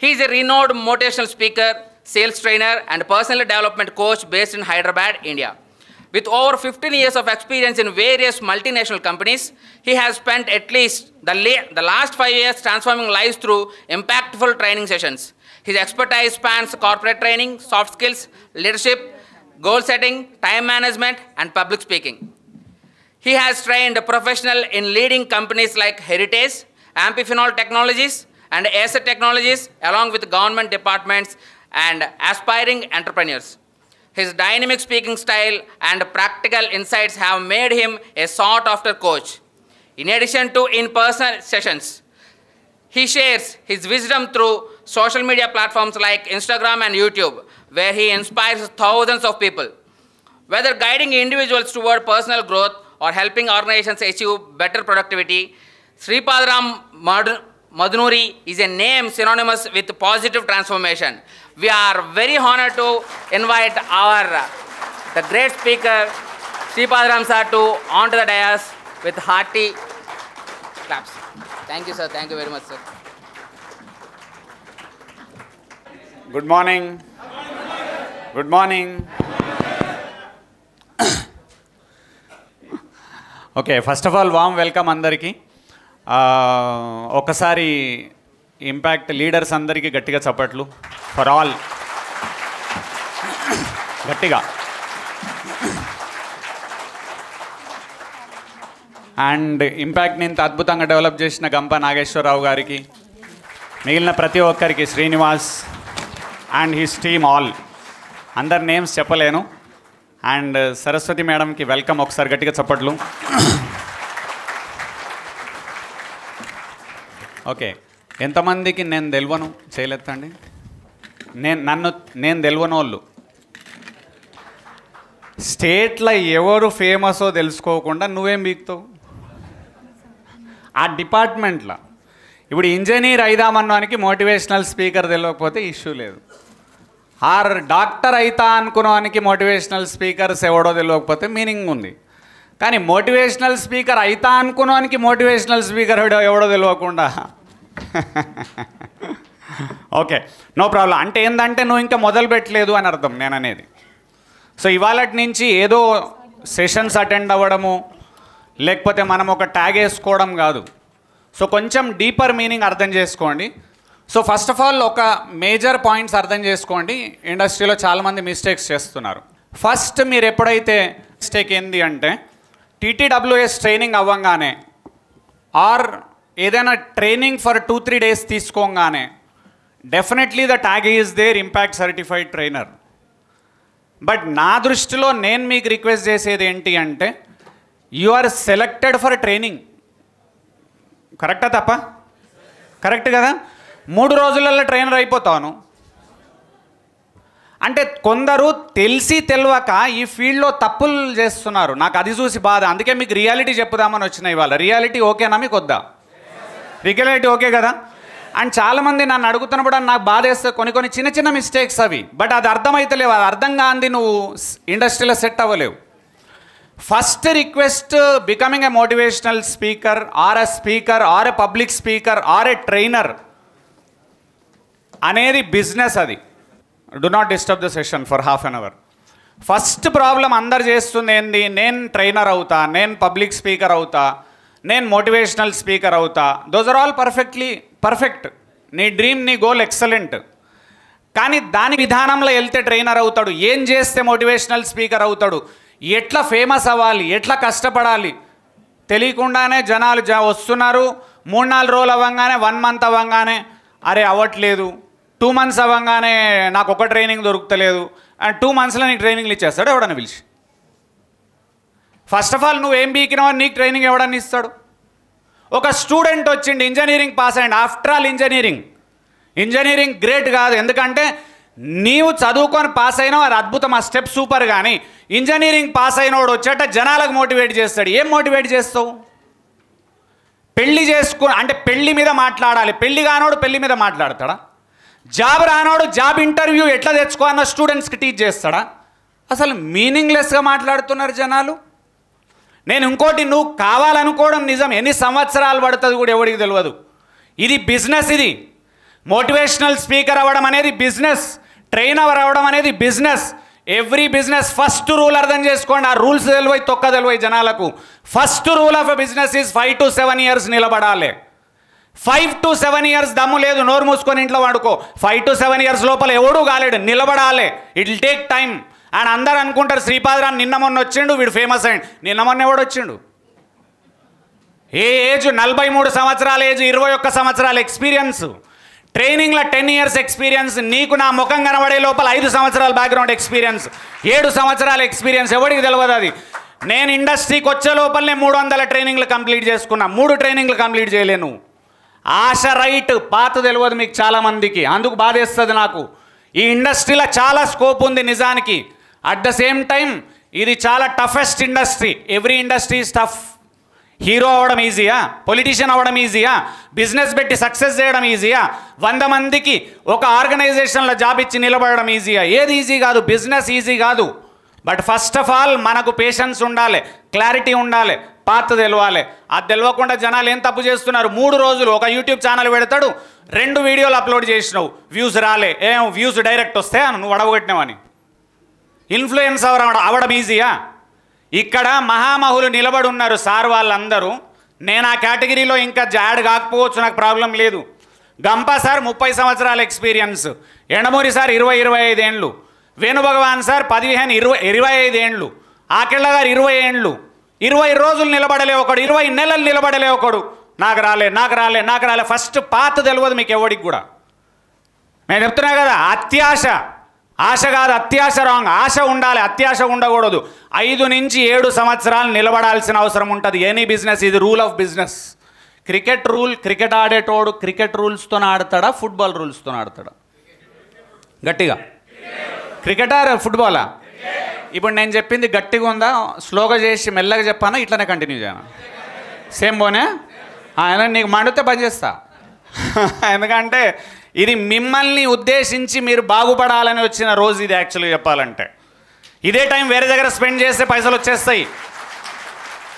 He is a renowned motivational speaker, sales trainer, and personal development coach based in Hyderabad, India. With over 15 years of experience in various multinational companies, he has spent at least the last 5 years transforming lives through impactful training sessions. His expertise spans corporate training, soft skills, leadership, goal setting, time management, and public speaking. He has trained professionals in leading companies like Heritage, Amphenol Technologies, and Asset Technologies, along with government departments and aspiring entrepreneurs. His dynamic speaking style and practical insights have made him a sought-after coach. In addition to in-person sessions, he shares his wisdom through social media platforms like Instagram and YouTube, where he inspires thousands of people. Whether guiding individuals toward personal growth or helping organizations achieve better productivity, Sripadaram Madunuri is a name synonymous with positive transformation. We are very honored to invite the great speaker, Sripadaram sir, onto the dais with hearty claps. Thank you, sir. Thank you very much, sir. Good morning. Good morning. Okay, first of all, warm welcome andariki. ఒకసారి impact leaders అందరికీ గట్టిగా చప్పట్లు for all గట్టిగా. And ఇంపాక్ట్ని ఇంత అద్భుతంగా develop చేసిన గంప నాగేశ్వరరావు గారికి, మిగిలిన ప్రతి ఒక్కరికి, Srinivas and his team all, అందరి నేమ్స్ చెప్పలేను. అండ్ సరస్వతి మేడంకి వెల్కమ్, ఒకసారి గట్టిగా చప్పట్లు. ఓకే, ఎంతమందికి నేను తెలియను చేయలేదండి? నేను తెలియని వాళ్ళు స్టేట్లో ఎవరు ఫేమసో తెలుసుకోకుండా నువ్వేం బీక్తావు ఆ డిపార్ట్మెంట్లో? ఇప్పుడు ఇంజనీర్ అయిదామన్నానికి మోటివేషనల్ స్పీకర్ తెలియకపోతే ఇష్యూ లేదు. ఆర్ డాక్టర్ అయితా అనుకున్నానికి మోటివేషనల్ స్పీకర్స్ ఎవడో తెలియకపోతే మీనింగ్ ఉంది. కానీ మోటివేషనల్ స్పీకర్ అయితా అనుకున్నానికి మోటివేషనల్ స్పీకర్ ఎవడో తెలియకుండా ఓకే, నో ప్రాబ్లం. అంటే ఏంటంటే నువ్వు ఇంకా మొదలు పెట్టలేదు అని అర్థం నేను అనేది. సో ఇవాళటి నుంచి ఏదో సెషన్స్ అటెండ్ అవ్వడము, లేకపోతే మనం ఒక ట్యాగ్ వేసుకోవడం కాదు. సో కొంచెం డీపర్ మీనింగ్ అర్థం చేసుకోండి. సో ఫస్ట్ ఆఫ్ ఆల్ ఒక మేజర్ పాయింట్స్ అర్థం చేసుకోండి. ఇండస్ట్రీలో చాలామంది మిస్టేక్స్ చేస్తున్నారు. ఫస్ట్ మీరు ఎప్పుడైతే మిస్టేక్ ఏంది అంటే, TTWS ట్రైనింగ్ అవ్వంగానే ఆర్ ఏదైనా ట్రైనింగ్ ఫర్ 2-3 days తీసుకోగానే definitely the tag is there impact certified trainer. But నా దృష్టిలో నేను మీకు రిక్వెస్ట్ చేసేది ఏంటి అంటే, you are selected for training. కరెక్టా తప్ప? కరెక్ట్ కదా? 3 రోజులలో ట్రైనర్ అయిపోతాను అంటే కొందరు తెలిసి తెలియక ఈ ఫీల్డ్లో తప్పులు చేస్తున్నారు. నాకు అది చూసి బాధ. అందుకే మీకు రియాలిటీ చెప్పుదామని వచ్చిన ఇవాళ. రియాలిటీ ఓకేనా మీకు వద్దా? రియాలిటీ ఓకే కదా? అండ్ చాలామంది నన్ను అడుగుతున్నప్పుడు నాకు బాధ వేస్తే కొన్ని చిన్న చిన్న మిస్టేక్స్ అవి, బట్ అది అర్థమైతలేవు. అది అర్థం కాంది నువ్వు ఇండస్ట్రీలో సెట్ అవ్వలేవు. First request, becoming a motivational speaker or a public speaker or a trainer అనేది బిజినెస్. అది do not disturb the session for half an hour. First problem అందరు చేస్తుంది ఏంది, నేను ట్రైనర్ అవుతా, నేను పబ్లిక్ స్పీకర్ అవుతా, నేను మోటివేషనల్ స్పీకర్ అవుతా. Those are all perfect. నీ డ్రీమ్, నీ గోల్ ఎక్సలెంట్. కానీ దాని విధానంలో వెళ్తే ట్రైనర్ అవుతాడు. ఏం చేస్తే మోటివేషనల్ స్పీకర్ అవుతాడు, ఎట్లా ఫేమస్ అవ్వాలి, ఎట్లా కష్టపడాలి తెలియకుండానే జనాలు వస్తున్నారు. 3-4 రోజులు అవ్వగానే, 1 month అవ్వగానే అరే అవ్వట్లేదు, 2 months అవ్వగానే నాకు ఒక ట్రైనింగ్ దొరుకుతలేదు, అండ్ 2 monthsలో నీకు ట్రైనింగ్లు ఇచ్చేస్తాడు ఎవడన్నా పిలిచి. ఫస్ట్ ఆఫ్ ఆల్ నువ్వేం బీకినావు, నీకు ట్రైనింగ్ ఎవడన్నా ఇస్తాడు? ఒక స్టూడెంట్ వచ్చిండు, ఇంజనీరింగ్ పాస్ అయ్యండి. ఆఫ్టర్ ఆల్ ఇంజనీరింగ్ గ్రేట్ కాదు, ఎందుకంటే నీవు చదువుకొని పాస్ అయినావు, అది అద్భుతం, ఆ స్టెప్ సూపర్. కానీ ఇంజనీరింగ్ పాస్ అయినోడు వచ్చేట జనాలకు మోటివేట్ చేస్తాడు. ఏం మోటివేట్ చేస్తావు? పెళ్లి అంటే పెళ్లి మీద మాట్లాడాలి. పెళ్లి కానోడు పెళ్లి మీద మాట్లాడతాడా? జాబ్ రానోడు జాబ్ ఇంటర్వ్యూ ఎట్లా తెచ్చుకోవాలన్న స్టూడెంట్స్కి టీచ్ చేస్తాడా? అసలు మీనింగ్లెస్గా మాట్లాడుతున్నారు జనాలు. నేను ఇంకోటి, నువ్వు కావాలనుకోవడం నిజం, ఎన్ని సంవత్సరాలు పడుతుంది కూడా ఎవరికి తెలియదు. ఇది బిజినెస్. ఇది మోటివేషనల్ స్పీకర్ అవ్వడం అనేది బిజినెస్, ట్రైనర్ అవ్వడం అనేది business. Every business first rule అర్థం చేసుకోండి. ఆ రూల్స్ తెలివై తొక్క తెలివై జనాలకు. First rule of a business is 5 to 7 years నిలబడాలి. 5 to 7 years దమ్ము లేదు, నోరు మూసుకొని ఇంట్లో వాడుకో. 5 to 7 years లోపల ఎవడూ కాలేడు, నిలబడాలి. It will take time. And అందరు అనుకుంటారు శ్రీపాదరావు నిన్న మొన్న వచ్చిండు, వీడు ఫేమస్ అయ్యిండు. నిన్న మొన్న ఎవడు వచ్చిండు? ఏ ఏజ్? 43 సంవత్సరాల ఏజ్, 21 సంవత్సరాల ఎక్స్పీరియన్స్, ట్రైనింగ్లో 10 years ఎక్స్పీరియన్స్. నీకు నా ముఖం కనబడే లోపల 5 సంవత్సరాల బ్యాక్గ్రౌండ్ ఎక్స్పీరియన్స్, 7 సంవత్సరాల ఎక్స్పీరియన్స్. ఎవరికి తెలియదు అది. నేను ఇండస్ట్రీకి వచ్చే లోపలనే 300 ట్రైనింగ్లు కంప్లీట్ చేసుకున్నా. 3 ట్రైనింగ్లు కంప్లీట్ చేయలేను. ఆశ రైట్, పాత తెలియదు మీకు చాలామందికి, అందుకు బాధేస్తుంది నాకు. ఈ ఇండస్ట్రీలో చాలా స్కోప్ ఉంది నిజానికి. అట్ ద సేమ్ టైం ఇది చాలా toughest industry. Every industry is tough. Hero అవ్వడం ఈజీయా? పొలిటీషియన్ అవ్వడం ఈజీయా? బిజినెస్ పెట్టి సక్సెస్ చేయడం ఈజీయా? 100 మందికి ఒక ఆర్గనైజేషన్లో జాబ్ ఇచ్చి నిలబడడం ఈజీయా? ఏది ఈజీ కాదు, బిజినెస్ ఈజీ కాదు. బట్ ఫస్ట్ ఆఫ్ ఆల్ మనకు పేషెన్స్ ఉండాలి, క్లారిటీ ఉండాలి, పాత తెలవాలి. అది తెలియకుండా జనాలు ఏం తప్పు చేస్తున్నారు. 3 రోజులు ఒక యూట్యూబ్ ఛానల్ పెడతాడు, 2 వీడియోలు అప్లోడ్ చేసినావు, వ్యూస్ రాలే. ఏం వ్యూస్ డైరెక్ట్ వస్తే నువ్వు అడగొట్టినావని. ఇన్ఫ్లుయెన్స్ అవ్వడం ఈజీయా? ఇక్కడ మహామహులు నిలబడి ఉన్నారు సార్ వాళ్ళందరూ. నేను ఆ కేటగిరీలో ఇంకా యాడ్ కాకపోవచ్చు, నాకు ప్రాబ్లం లేదు. గంపా సార్ 30 సంవత్సరాల ఎక్స్పీరియన్స్, ఎండమూరి సార్ 20-25 ఏండ్లు, వేణుభగవాన్ సార్ 15-25 ఏండ్లు, ఆకెళ్ళ గారు 20 ఏండ్లు. 20 రోజులు నిలబడలే ఒకడు, 20 నెలలు నిలబడలే ఒకడు. నాకు రాలే. ఫస్ట్ పాత తెలియదు మీకు ఎవడికి కూడా. నేను చెప్తున్నా కదా, అత్యాశ, ఆశ కాదు అత్యాశ రాంగ్. ఆశ ఉండాలి, అత్యాశ ఉండకూడదు. 5 నుంచి 7 సంవత్సరాలు నిలబడాల్సిన అవసరం ఉంటుంది ఎనీ బిజినెస్. ఇది rule of business. Cricket rule, cricket ఆడేటోడు క్రికెట్ రూల్స్తో ఆడతాడా, ఫుట్బాల్ రూల్స్తో ఆడతాడా? గట్టిగా క్రికెటా ఫుట్బాలా? ఇప్పుడు నేను చెప్పింది గట్టిగా ఉందా, స్లోగా చేసి మెల్లగా చెప్పానా, ఇట్లనే కంటిన్యూ చేయనా? సేమ్ బోనే. ఆయన నీకు మండితే పని చేస్తా. ఎందుకంటే ఇది మిమ్మల్ని ఉద్దేశించి మీరు బాగుపడాలని వచ్చిన రోజు ఇది. యాక్చువల్గా చెప్పాలంటే ఇదే టైం వేరే దగ్గర స్పెండ్ చేస్తే పైసలు వచ్చేస్తాయి.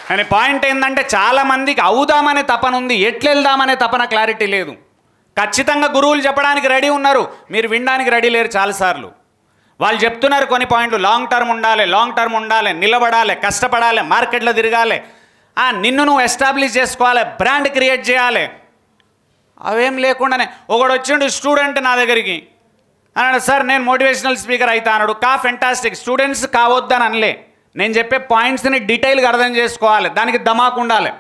కానీ పాయింట్ ఏంటంటే చాలామందికి అవుదామనే తపన ఉంది, ఎట్లా వెళ్దామనే తపన క్లారిటీ లేదు. ఖచ్చితంగా గురువులు చెప్పడానికి రెడీ ఉన్నారు, మీరు వినడానికి రెడీ లేరు. చాలాసార్లు వాళ్ళు చెప్తున్నారు కొన్ని పాయింట్లు. లాంగ్ టర్మ్ ఉండాలి, నిలబడాలి, కష్టపడాలి, మార్కెట్లో తిరగాలి, నిన్ను నువ్వు ఎస్టాబ్లిష్ చేసుకోవాలి, బ్రాండ్ క్రియేట్ చేయాలి. అవేం లేకుండానే ఒకడు వచ్చిండు స్టూడెంట్ నా దగ్గరికి అన్నాడు, సార్ నేను మోటివేషనల్ స్పీకర్ అవుతా అన్నాడు. ఫెంటాస్టిక్. స్టూడెంట్స్ కావద్దని అనలే, నేను చెప్పే పాయింట్స్ని డీటెయిల్గా అర్థం చేసుకోవాలి, దానికి ధమాకు ఉండాలి.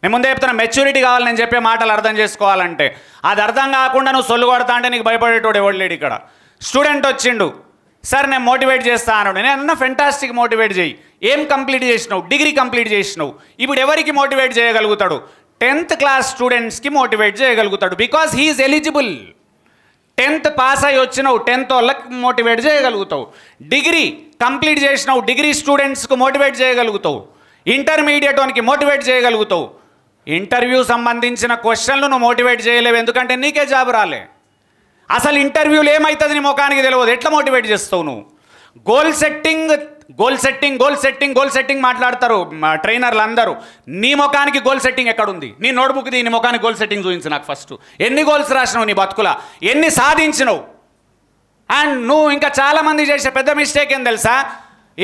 నేను ముందే చెప్తున్నా, మెచ్యూరిటీ కావాలి నేను చెప్పే మాటలు అర్థం చేసుకోవాలంటే. అది అర్థం కాకుండా నువ్వు సొల్లు కొడతా అంటే నీకు భయపడేటోడు ఎవడు లేడు ఇక్కడ. స్టూడెంట్ వచ్చిండు, సార్ నేను మోటివేట్ చేస్తా అన్నాడు. నేను అన్నా ఫెంటాస్టిక్, మోటివేట్ చేయి. ఏం కంప్లీట్ చేసినావు? డిగ్రీ కంప్లీట్ చేసినావు. ఇప్పుడు ఎవరికి మోటివేట్ చేయగలుగుతాడు? 10th క్లాస్ స్టూడెంట్స్కి మోటివేట్ చేయగలుగుతాడు, because he is eligible. 10th pass అయ్యి వచ్చినావు, 10th వాళ్ళకి మోటివేట్ చేయగలుగుతావు. డిగ్రీ కంప్లీట్ చేసినావు, డిగ్రీ స్టూడెంట్స్కి మోటివేట్ చేయగలుగుతావు. ఇంటర్మీడియట్ వానికి మోటివేట్ చేయగలుగుతావు. ఇంటర్వ్యూ సంబంధించిన క్వశ్చన్లు నువ్వు మోటివేట్ చేయలేవు, ఎందుకంటే నీకే జాబ్ రాలే. అసలు ఇంటర్వ్యూలు ఏమవుతుంది నీ ముఖానికి తెలియదు, ఎట్లా మోటివేట్ చేస్తావు నువ్వు? గోల్ సెట్టింగ్ మాట్లాడతారు ట్రైనర్లు అందరూ. నీ ముఖానికి గోల్ సెట్టింగ్ ఎక్కడుంది? నీ నోట్బుక్ నీ ముఖానికి గోల్ సెట్టింగ్ చూపించు నాకు ఫస్ట్. ఎన్ని గోల్స్ రాసినావు నీ బతుకులా, ఎన్ని సాధించినావు? అండ్ నువ్వు ఇంకా చాలామంది చేసే పెద్ద మిస్టేక్ ఏం తెలుసా?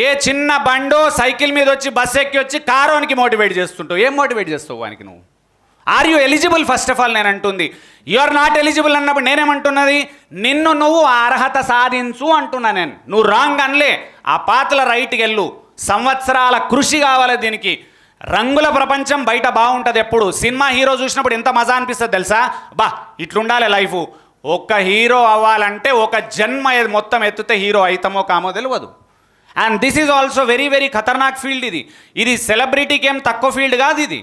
ఏ చిన్న బండో సైకిల్ మీద వచ్చి బస్సు ఎక్కి వచ్చి కారోనికి మోటివేట్ చేస్తుంటావు. ఏం మోటివేట్ చేస్తావు వానికి నువ్వు? Are you eligible? First of all నేను అంటుంది, యు ఆర్ నాట్ ఎలిజిబుల్ అన్నప్పుడు నేనేమంటున్నది, నిన్ను నువ్వు అర్హత సాధించు అంటున్నా నేను. నువ్వు రాంగ్ అనలే, ఆ పాతల రైట్కి వెళ్ళు. సంవత్సరాల కృషి కావాలి దీనికి. రంగుల ప్రపంచం బయట బాగుంటుంది ఎప్పుడు. సినిమా హీరో చూసినప్పుడు ఎంత మజా అనిపిస్తుంది తెలుసా? బా ఇట్లుండాలి లైఫ్. ఒక్క హీరో అవ్వాలంటే ఒక జన్మ మొత్తం ఎత్తితే హీరో అవుతామో కామో తెలియదు. And this is also very very ఖతర్నాక్ ఫీల్డ్ ఇది. ఇది సెలబ్రిటీకి ఏం తక్కువ ఫీల్డ్ కాదు ఇది.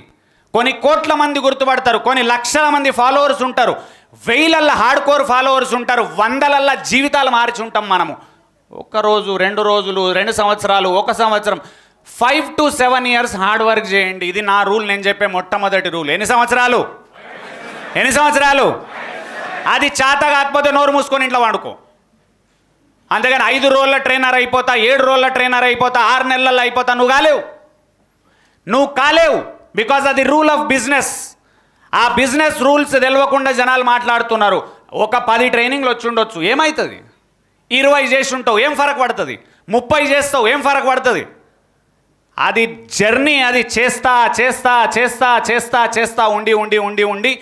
కొన్ని కోట్ల మంది గుర్తుపడతారు, కొన్ని లక్షల మంది ఫాలోవర్స్ ఉంటారు, 1000 హార్డ్ కోర్ ఫాలోవర్స్ ఉంటారు, 100 జీవితాలు మార్చి ఉంటాం మనము. 1 రోజు 2 రోజులు 2 సంవత్సరాలు 1 సంవత్సరం 5 to 7 years హార్డ్ వర్క్ చేయండి. ఇది నా రూల్, నేను చెప్పే మొట్టమొదటి రూల్. ఎన్ని సంవత్సరాలు? అది చేత కాకపోతే నోరు మూసుకొని ఇంట్లో వాడుకో. అంతేగాని 5 రోజుల ట్రైనర్ అయిపోతా, 7 రోజుల ట్రైనర్ అయిపోతా, 6 నెలల్లో అయిపోతా, నువ్వు కాలేవు. బికాజ్ అది రూల్ ఆఫ్ బిజినెస్. ఆ బిజినెస్ రూల్స్ తెలియకుండా జనాలు మాట్లాడుతున్నారు. ఒక 10 ట్రైనింగ్లు వచ్చి ఉండొచ్చు, ఏమవుతుంది? 20 చేసి ఉంటావు, ఏం ఫరక్ పడుతుంది? 30 చేస్తావు, ఏం ఫరక్ పడుతుంది? అది జర్నీ, అది చేస్తా చేస్తా చేస్తా చేస్తా చేస్తా ఉండి ఉండి ఉండి ఉండి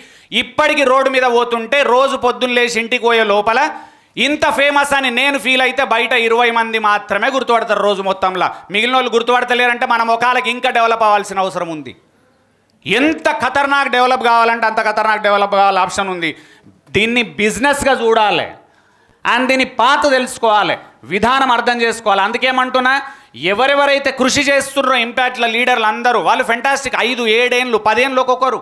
ఇప్పటికి రోడ్డు మీద పోతుంటే రోజు పొద్దున్న లేచి ఇంటికి పోయే లోపల ఇంత ఫేమస్ అని నేను ఫీల్ అయితే బయట 20 మంది మాత్రమే గుర్తుపడతారు రోజు మొత్తంలో. మిగిలిన వాళ్ళు గుర్తుపడతలేరంటే మన ముఖాలకి ఇంకా డెవలప్ అవ్వాల్సిన అవసరం ఉంది. ఎంత ఖతర్నాక్ డెవలప్ కావాలంటే అంత ఖతర్నాక్ డెవలప్ కావాలి, ఆప్షన్ ఉంది. దీన్ని బిజినెస్గా చూడాలి అండ్ దీని పాత తెలుసుకోవాలి, విధానం అర్థం చేసుకోవాలి. అందుకేమంటున్నా, ఎవరెవరైతే కృషి చేస్తున్నారో ఇంపాక్ట్ల లీడర్లు అందరూ వాళ్ళు ఫెంటాస్టిక్. 5, 7 ఏళ్ళు 10 ఏళ్ళు ఒక్కొక్కరు,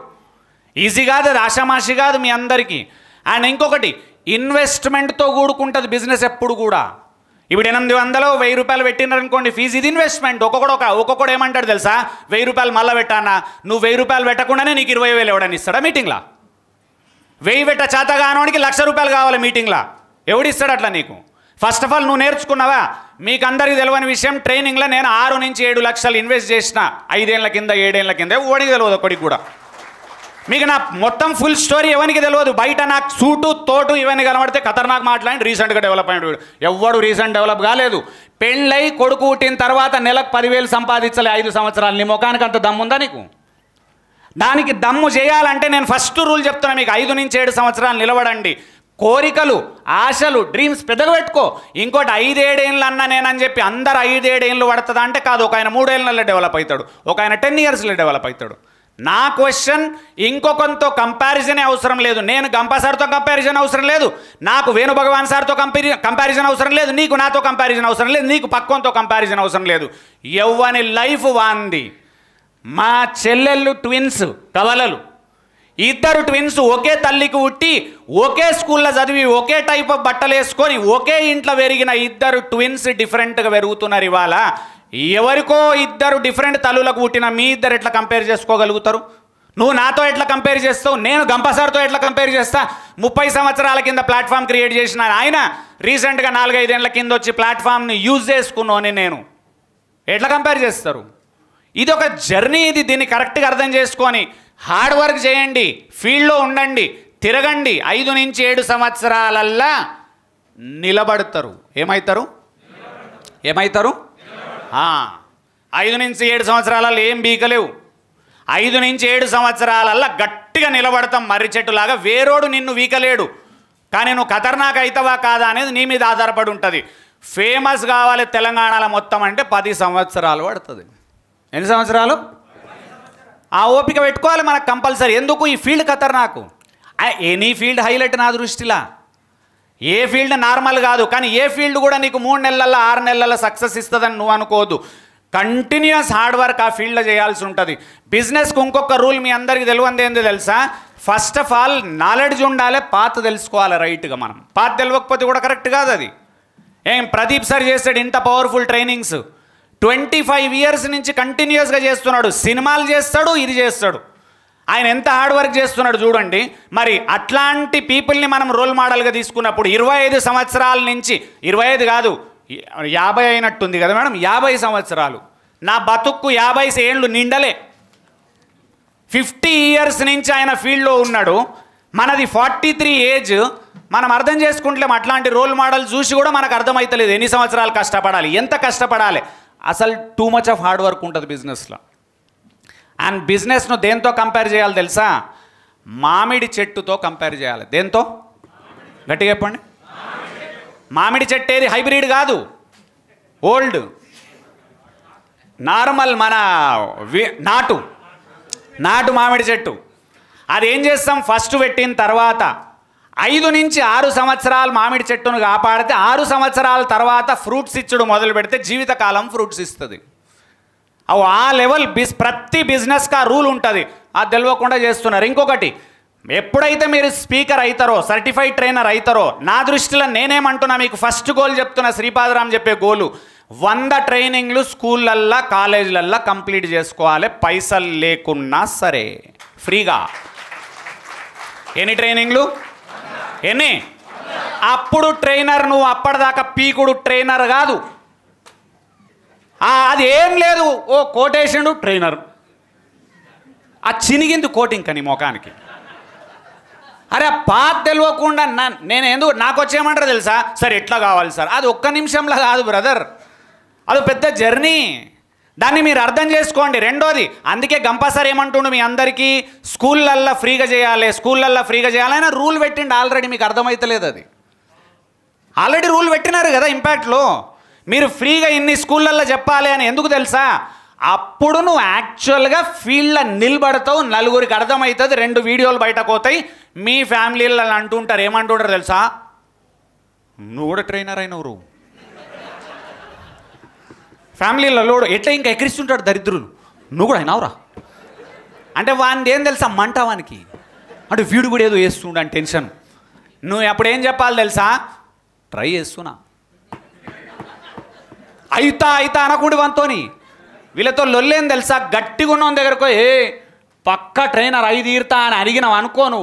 ఈజీ కాదు, అది ఆషామాషి కాదు మీ అందరికీ. అండ్ ఇంకొకటి, ఇన్వెస్ట్మెంట్తో కూడుకుంటుంది బిజినెస్ ఎప్పుడు కూడా. ఇప్పుడు 800, 1000 రూపాయలు పెట్టినారనుకోండి ఫీజు, ఇది ఇన్వెస్ట్మెంట్. ఒక్కొక్కడు ఏమంటాడు తెలుసా, 1000 రూపాయలు మళ్ళీ పెట్టానా, నువ్వు 1000 రూపాయలు పెట్టకుండానే నీకు 20,000 ఎవడని ఇస్తాడా మీటింగ్లా? 1000 పెట్ట చేత కానోడికి 1,00,000 రూపాయలు కావాలి మీటింగ్లా, ఎవడిస్తాడు అట్లా నీకు? ఫస్ట్ ఆఫ్ ఆల్ నువ్వు నేర్చుకున్నావా? మీకు అందరికీ తెలియని విషయం, ట్రైనింగ్లో నేను 6 నుంచి 7 లక్షలు ఇన్వెస్ట్ చేసిన 5 ఏళ్ల కింద 7 ఏళ్ల కింద. ఓడికి తెలియదు ఒక్కడికి కూడా. మీకు నా మొత్తం ఫుల్ స్టోరీ ఎవరికి తెలియదు. బయట నాకు సూటు తోటు ఇవన్నీ కనబడితే ఖతర్నాక్ మాట్లాడి రీసెంట్గా డెవలప్ అయిన ఎవడు రీసెంట్ డెవలప్ కాలేదు. పెళ్ళై కొడుకు పుట్టిన తర్వాత నెలకు 10,000 సంపాదించలే 5 సంవత్సరాలు. నీ ముఖానికి అంత దమ్ముందా నీకు? దానికి దమ్ము చేయాలంటే నేను ఫస్ట్ రూల్ చెప్తున్నా మీకు, 5 నుంచి 7 సంవత్సరాలు నిలబడండి. కోరికలు, ఆశలు, డ్రీమ్స్ పెద్దగా పెట్టుకో. ఇంకోటి 5-7 ఏళ్ళు అన్నా నేనని చెప్పి అందరు 5-7 ఏళ్ళు పడుతుందా అంటే కాదు. ఒక ఆయన 3 ఏళ్ళలో డెవలప్ అవుతాడు, ఒక ఆయన 10 ఇయర్స్లో డెవలప్ అవుతాడు. నా క్వశ్చన్, ఇంకొకరితో కంపారిజనే అవసరం లేదు. నేను గంప సార్తో కంపారిజన్ అవసరం లేదు, నాకు వేణు భగవాన్ సార్తో కంపారిజన్ అవసరం లేదు, నీకు నాతో కంపారిజన్ అవసరం లేదు, నీకు పక్కంతో కంపారిజన్ అవసరం లేదు. ఎవ్వని లైఫ్ వాంది. మా చెల్లెళ్ళు ట్విన్స్, కవలలు, 2 ట్విన్స్ ఒకే తల్లికి పుట్టి ఒకే స్కూల్లో చదివి ఒకే టైప్ ఆఫ్ బట్టలు వేసుకొని ఒకే ఇంట్లో పెరిగిన 2 ట్విన్స్ డిఫరెంట్గా పెరుగుతున్నారు. ఇవాళ ఎవరికో 2 డిఫరెంట్ తల్లులకు పుట్టిన మీ 2 ఎట్లా కంపేర్ చేసుకోగలుగుతారు? నువ్వు నాతో ఎట్లా కంపేర్ చేస్తావు? నేను గంపసార్తో ఎట్లా కంపేర్ చేస్తా? 30 సంవత్సరాల కింద ప్లాట్ఫామ్ క్రియేట్ చేసిన ఆయన రీసెంట్గా 4-5 ఏళ్ల కింద వచ్చి ప్లాట్ఫామ్ని యూజ్ చేసుకున్నాను నేను. ఎట్లా కంపేర్ చేస్తారు? ఇది ఒక జర్నీ. దీన్ని కరెక్ట్గా అర్థం చేసుకొని హార్డ్ వర్క్ చేయండి, ఫీల్డ్లో ఉండండి, తిరగండి. 5 నుంచి 7 సంవత్సరాలల్లా నిలబడతారు. ఏమవుతారు? 5 నుంచి 7 సంవత్సరాలలో ఏం బీకలేవు. 5 నుంచి 7 సంవత్సరాలల్లా గట్టిగా నిలబడతాం మర్రి చెట్టులాగా. వేరోడు నిన్ను వీకలేడు. కానీ నువ్వు ఖతర్నాక్ అవుతావా కాదా అనేది నీ మీద ఆధారపడి ఉంటుంది. ఫేమస్ కావాలి తెలంగాణలో మొత్తం అంటే 10 సంవత్సరాలు పడుతుంది. ఎన్ని సంవత్సరాలు? ఆ ఓపిక పెట్టుకోవాలి మనకు కంపల్సరీ. ఎందుకు? ఈ ఫీల్డ్ ఖతర్నాకు. ఎనీ ఫీల్డ్ హైలైట్ నా దృష్టిలా. ఏ ఫీల్డ్ నార్మల్ కాదు, కానీ ఏ ఫీల్డ్ కూడా నీకు 3 నెలల్లో 6 నెలల్లో సక్సెస్ ఇస్తుందని నువ్వు అనుకోవద్దు. కంటిన్యూస్ హార్డ్ వర్క్ ఆ ఫీల్డ్లో చేయాల్సి ఉంటుంది. బిజినెస్కి ఇంకొక రూల్ మీ అందరికీ తెలియంది ఏందో తెలుసా? ఫస్ట్ ఆఫ్ ఆల్ నాలెడ్జ్ ఉండాలి, పాత తెలుసుకోవాలి రైట్గా. మనం పాత తెలియకపోతే కూడా కరెక్ట్ కాదు అది. ప్రదీప్ సార్ చేస్తాడు ఇంత పవర్ఫుల్ ట్రైనింగ్స్, 25 ఇయర్స్ నుంచి కంటిన్యూస్గా చేస్తున్నాడు. సినిమాలు చేస్తాడు, ఇది చేస్తాడు. ఆయన ఎంత హార్డ్ వర్క్ చేస్తున్నాడు చూడండి. మరి అట్లాంటి పీపుల్ని మనం రోల్ మోడల్గా తీసుకున్నప్పుడు 25 సంవత్సరాల నుంచి, 25 కాదు 50 అయినట్టుంది కదా మేడం, 50 సంవత్సరాలు. నా బతుక్కు 50 ఏళ్ళు నిండలే. 50 ఇయర్స్ నుంచి ఆయన ఫీల్డ్లో ఉన్నాడు. మనది 43 ఏజ్. మనం అర్థం చేసుకుంటలేం. అట్లాంటి రోల్ మోడల్ చూసి కూడా మనకు అర్థమవుతలేదు ఎన్ని సంవత్సరాలు కష్టపడాలి, ఎంత కష్టపడాలి. అసలు too much of hard work ఉంటుంది బిజినెస్లో. అండ్ బిజినెస్ను దేంతో కంపేర్ చేయాలి తెలుసా? మామిడి చెట్టుతో కంపేర్ చేయాలి. దేంతో? గట్టిగా చెప్పండి. మామిడి చెట్టు ఏది? హైబ్రిడ్ కాదు, ఓల్డ్ నార్మల్ మన నాటు మామిడి చెట్టు. అది ఏం చేస్తాం? ఫస్ట్ పెట్టిన తర్వాత 5 నుంచి 6 సంవత్సరాలు మామిడి చెట్టును కాపాడితే 6 సంవత్సరాల తర్వాత ఫ్రూట్స్ ఇచ్చుడు మొదలు పెడితే జీవితకాలం ఫ్రూట్స్ ఇస్తుంది. అవు ఆ లెవెల్ ప్రతి బిజినెస్కి ఆ రూల్ ఉంటుంది. అది తెలియకుండా చేస్తున్నారు. ఇంకొకటి, ఎప్పుడైతే మీరు స్పీకర్ అవుతారో, సర్టిఫైడ్ ట్రైనర్ అవుతారో, నా దృష్టిలో నేనేమంటున్నా మీకు ఫస్ట్ గోల్ చెప్తున్నా, శ్రీపాదరామ్ చెప్పే గోలు 100 ట్రైనింగ్లు స్కూళ్ళల్లో కాలేజీలల్లో కంప్లీట్ చేసుకోవాలి, పైసలు లేకున్నా సరే, ఫ్రీగా. ఎన్ని ట్రైనింగ్లు? ఎన్ని? అప్పుడు ట్రైనర్ నువ్వు, అప్పటిదాకా పీకుడు ట్రైనర్ కాదు. అది ఏం లేదు, ఓ కోటేషను ట్రైనర్. ఆ చినిగింది కోటింగ్ అని ముఖానికి. అరే పాత తెలియకుండా నేను ఎందుకు నాకు వచ్చేయమంటారు తెలుసా, సార్ ఎట్లా కావాలి సార్, అది ఒక్క నిమిషంలో కాదు బ్రదర్, అది పెద్ద జర్నీ, దాన్ని మీరు అర్థం చేసుకోండి. రెండోది, అందుకే గంప సార్ ఏమంటుండు మీ అందరికీ స్కూళ్ళల్లో ఫ్రీగా చేయాలి, స్కూళ్ళల్లో ఫ్రీగా చేయాలని రూల్ పెట్టిండు ఆల్రెడీ. మీకు అర్థమవుతలేదు, అది ఆల్రెడీ రూల్ పెట్టినారు కదా ఇంపాక్ట్లో. మీరు ఫ్రీగా ఇన్ని స్కూళ్ళల్లో చెప్పాలి అని ఎందుకు తెలుసా, అప్పుడు నువ్వు యాక్చువల్గా ఫీల్డ్లో నిలబడతావు, నలుగురికి అర్థమవుతుంది, 2 వీడియోలు బయటకు పోతాయి, మీ ఫ్యామిలీలలో అంటుంటారు, ఏమంటుంటారు తెలుసా, నువ్వు కూడా ట్రైనర్ అయినవరు. ఫ్యామిలీలలో ఎట్లా ఇంకా ఎక్కిరిస్తుంటాడు దరిద్రులు, నువ్వు కూడా అయినావురా అంటే వానికి ఏం తెలుసా మంట వానికి, అంటే వీడు కూడా ఏదో వేస్తుండ అని టెన్షన్. నువ్వు అప్పుడు ఏం చెప్పాలి తెలుసా, ట్రై చేస్తున్నా అయితా అనకూడదు వంతోని. వీళ్ళతో లొల్లేం తెలుసా, గట్టిగా ఉన్న దగ్గరకు ఏ పక్క ట్రైనర్ 5 తీరుతా అని అడిగినావు అనుకోను,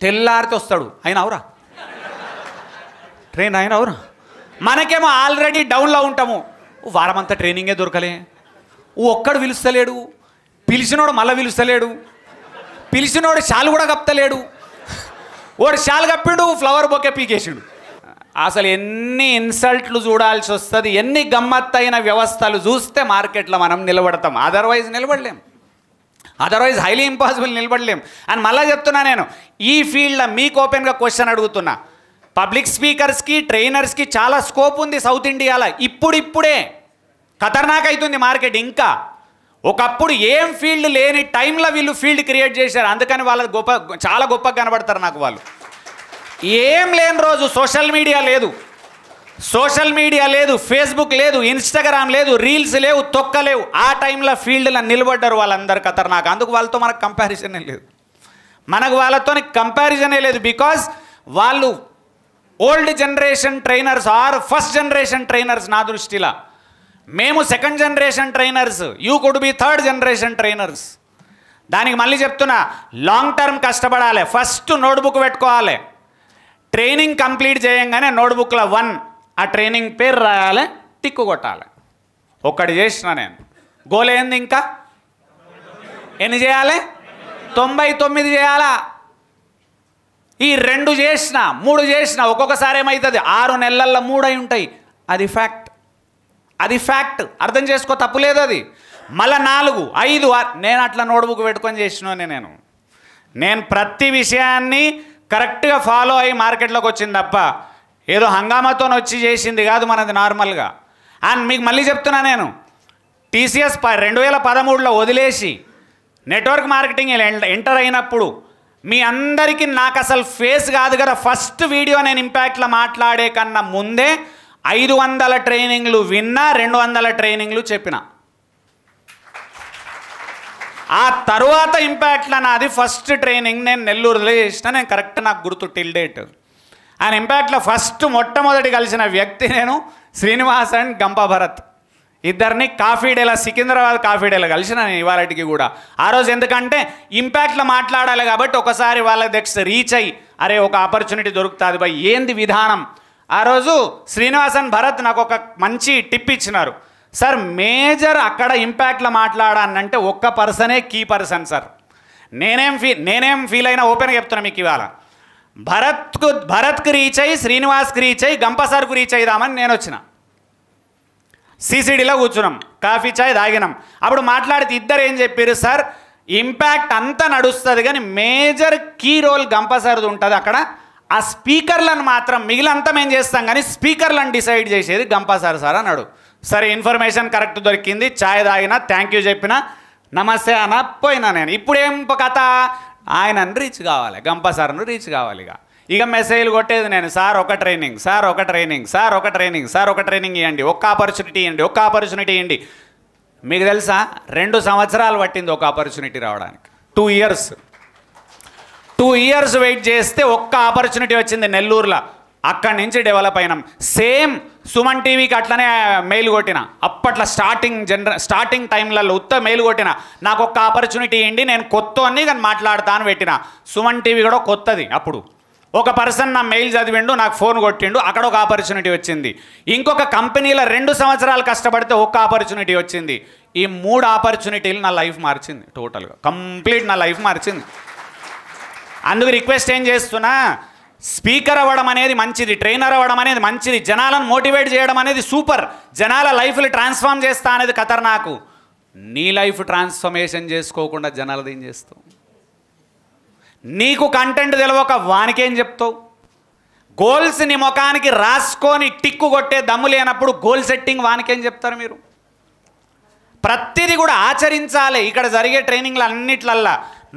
తెల్లారితే వస్తాడు, అయినావురా ట్రైన్ అయినావురా. మనకేమో ఆల్రెడీ డౌన్లో ఉంటాము, వారమంతా ట్రైనింగే దొరకలే, ఒక్కడు పిలుస్తలేడు, పిలిచినోడు మళ్ళీ పిలుస్తలేడు, పిలిచినోడు షాలు కూడా కప్తలేడు, వాడు షాలు కప్పిండు ఫ్లవర్ బొకే పీకేసిండు. అసలు ఎన్ని ఇన్సల్ట్లు చూడాల్సి వస్తుంది, ఎన్ని గమ్మత్తైన వ్యవస్థలు చూస్తే మార్కెట్లో మనం నిలబడతాం, అదర్వైజ్ నిలబడలేం, అదర్వైజ్ హైలీ ఇంపాసిబుల్ నిలబడలేం. అని మళ్ళీ చెప్తున్నా, నేను ఈ ఫీల్డ్లో మీకు ఓపెన్గా క్వశ్చన్ అడుగుతున్నా, పబ్లిక్ స్పీకర్స్కి ట్రైనర్స్కి చాలా స్కోప్ ఉంది సౌత్ ఇండియాలో. ఇప్పుడే ఖతర్నాక్ అవుతుంది మార్కెట్. ఇంకా ఒకప్పుడు ఏం ఫీల్డ్ లేని టైంలో వీళ్ళు ఫీల్డ్ క్రియేట్ చేశారు, అందుకని వాళ్ళ చాలా గొప్పగా కనబడతారు నాకు. వాళ్ళు ఏం లేని రోజు సోషల్ మీడియా లేదు, ఫేస్బుక్ లేదు, ఇన్స్టాగ్రామ్ లేదు, రీల్స్ లేవు, తొక్కలేవు, ఆ టైంలో ఫీల్డ్లో నిలబడ్డారు వాళ్ళందరూ ఖతర్నాక్. అందుకు వాళ్ళతో మనకు కంపారిజనే లేదు, బికాజ్ వాళ్ళు old generation trainers are first generation trainers. నా దృష్టిలో మేము second generation trainers, you could be third generation trainers. దానికి మళ్ళీ చెప్తున్నా, లాంగ్ టర్మ్ కష్టపడాలి, ఫస్ట్ నోట్బుక్ పెట్టుకోవాలి, ట్రైనింగ్ కంప్లీట్ చేయంగానే నోట్బుక్లో 1 ఆ ట్రైనింగ్ పేరు రాయాలి, టిక్కు కొట్టాలి. ఒక్కటి చేసిన నేను, గోల్ ఏంది, ఇంకా ఎన్ని చేయాలి, 99 చేయాలా. ఈ 2 చేసిన 3 చేసిన ఒక్కొక్కసారి ఏమవుతుంది 6 నెలల్లో 3 అయి ఉంటాయి. అది ఫ్యాక్ట్, అర్థం చేసుకో, తప్పులేదు అది. మళ్ళీ 4, 5 నేను అట్లా నోట్బుక్ పెట్టుకొని చేసినాను. నేను ప్రతి విషయాన్ని కరెక్ట్గా ఫాలో అయ్యి మార్కెట్లోకి వచ్చింది తప్ప ఏదో హంగామాతో వచ్చి చేసింది కాదు మనది నార్మల్గా. అండ్ మీకు మళ్ళీ చెప్తున్నా, నేను టీసీఎస్ 2013లో వదిలేసి నెట్వర్క్ మార్కెటింగ్ ఎంటర్ అయినప్పుడు మీ అందరికీ నాకు అసలు ఫేస్ కాదు కదా, ఫస్ట్ వీడియో నేను ఇంపాక్ట్లో మాట్లాడే కన్నా ముందే 500 ట్రైనింగ్లు విన్నా, 200 ట్రైనింగ్లు చెప్పిన. ఆ తర్వాత ఇంపాక్ట్లో నాది ఫస్ట్ ట్రైనింగ్ నేను నెల్లూరులో చేసిన. నేను కరెక్ట్ నాకు గుర్తు టిల్ డేట్. ఆయన ఇంపాక్ట్లో మొట్టమొదటి కలిసిన వ్యక్తి నేను శ్రీనివాస్ అండ్ గంప భరత్ ఇద్దరిని కాఫీ డేలా, సికింద్రాబాద్ కాఫీ డేలా కలిసిన నేను ఇవాళకి కూడా. ఆ రోజు ఎందుకంటే ఇంపాక్ట్లో మాట్లాడాలి కాబట్టి ఒకసారి వాళ్ళ దగ్గర రీచ్ అయ్యి, అరే ఒక ఆపర్చునిటీ దొరుకుతుంది బై, ఏంది విధానం. ఆ రోజు శ్రీనివాస్ అండ్ భరత్ నాకు ఒక మంచి టిప్ ఇచ్చినారు. సార్ మేజర్ అక్కడ ఇంపాక్ట్లో మాట్లాడానంటే ఒక్క పర్సనే కీ పర్సన్ సార్. నేనేం ఫీల్ అయినా ఓపెన్గా చెప్తున్నా మీకు ఇవాళ. భరత్కు రీచ్ అయ్యి, శ్రీనివాస్కి రీచ్ అయ్యి, గంప సార్కు రీచ్ అయిదామని నేను వచ్చిన. సిసిడిలో కూర్చున్నాం, కాఫీ చాయ్ తాగినాం. అప్పుడు మాట్లాడితే ఇద్దరు ఏం చెప్పారు, సార్ ఇంపాక్ట్ అంతా నడుస్తుంది కానీ మేజర్ కీ రోల్ గంప సార్ది ఉంటుంది అక్కడ, ఆ స్పీకర్లను మాత్రం మిగిలినంతా మేము చేస్తాం కానీ స్పీకర్లను డిసైడ్ చేసేది గంప సార్ అన్నాడు. సరే ఇన్ఫర్మేషన్ కరెక్ట్ దొరికింది, ఛాయ్ తాగినా, థ్యాంక్ యూ చెప్పిన, నమస్తే అన్న పోయినా. నేను ఇప్పుడేం కథ, ఆయనను రీచ్ కావాలి, గంప సార్ను రీచ్ కావాలి. ఇక మెసేజ్లు కొట్టేది నేను, సార్ ఒక ట్రైనింగ్ ఇవ్వండి, ఒక్క ఆపర్చునిటీ ఇవ్వండి. మీకు తెలుసా 2 సంవత్సరాలు పట్టింది ఒక ఆపర్చునిటీ రావడానికి. 2 ఇయర్స్ వెయిట్ చేస్తే ఒక్క ఆపర్చునిటీ వచ్చింది నెల్లూరులో. అక్కడి నుంచి డెవలప్ అయినాం. సేమ్ సుమన్ టీవీకి అట్లనే మెయిల్ కొట్టిన, అప్పట్లో స్టార్టింగ్ టైంలలో మెయిల్ కొట్టిన, నాకు ఒక్క ఆపర్చునిటీ ఇవ్వండి, నేను కొత్త అని కానీ మాట్లాడతా అని పెట్టిన. సుమన్ టీవీ కూడా కొత్తది అప్పుడు. ఒక పర్సన్ నా మెయిల్ చదివిండు, నాకు ఫోన్ కొట్టిండు, అక్కడ ఒక ఆపర్చునిటీ వచ్చింది. ఇంకొక కంపెనీలో 2 సంవత్సరాలు కష్టపడితే ఒక్క ఆపర్చునిటీ వచ్చింది. ఈ 3 ఆపర్చునిటీలు నా లైఫ్ మార్చింది, టోటల్గా కంప్లీట్ నా లైఫ్ మార్చింది. అందుకు రిక్వెస్ట్ ఏం చేస్తున్నా, స్పీకర్ అవ్వడం అనేది మంచిది, ట్రైనర్ అవ్వడం అనేది మంచిది, జనాలను మోటివేట్ చేయడం అనేది సూపర్, జనాల లైఫ్ని ట్రాన్స్ఫార్మ్ చేస్తా అనేది ఖతర్నాకు. నీ లైఫ్ ట్రాన్స్ఫర్మేషన్ చేసుకోకుండా జనాలది ఏం చేస్తావు? నీకు కంటెంట్ తెలియక వానికేం చెప్తావు? గోల్స్ నీ ముఖానికి రాసుకొని టిక్కు కొట్టే దమ్ము లేనప్పుడు గోల్ సెట్టింగ్ వానికేం చెప్తారు మీరు? ప్రతిదీ కూడా ఆచరించాలి. ఇక్కడ జరిగే ట్రైనింగ్లు అన్నిట్లల్లా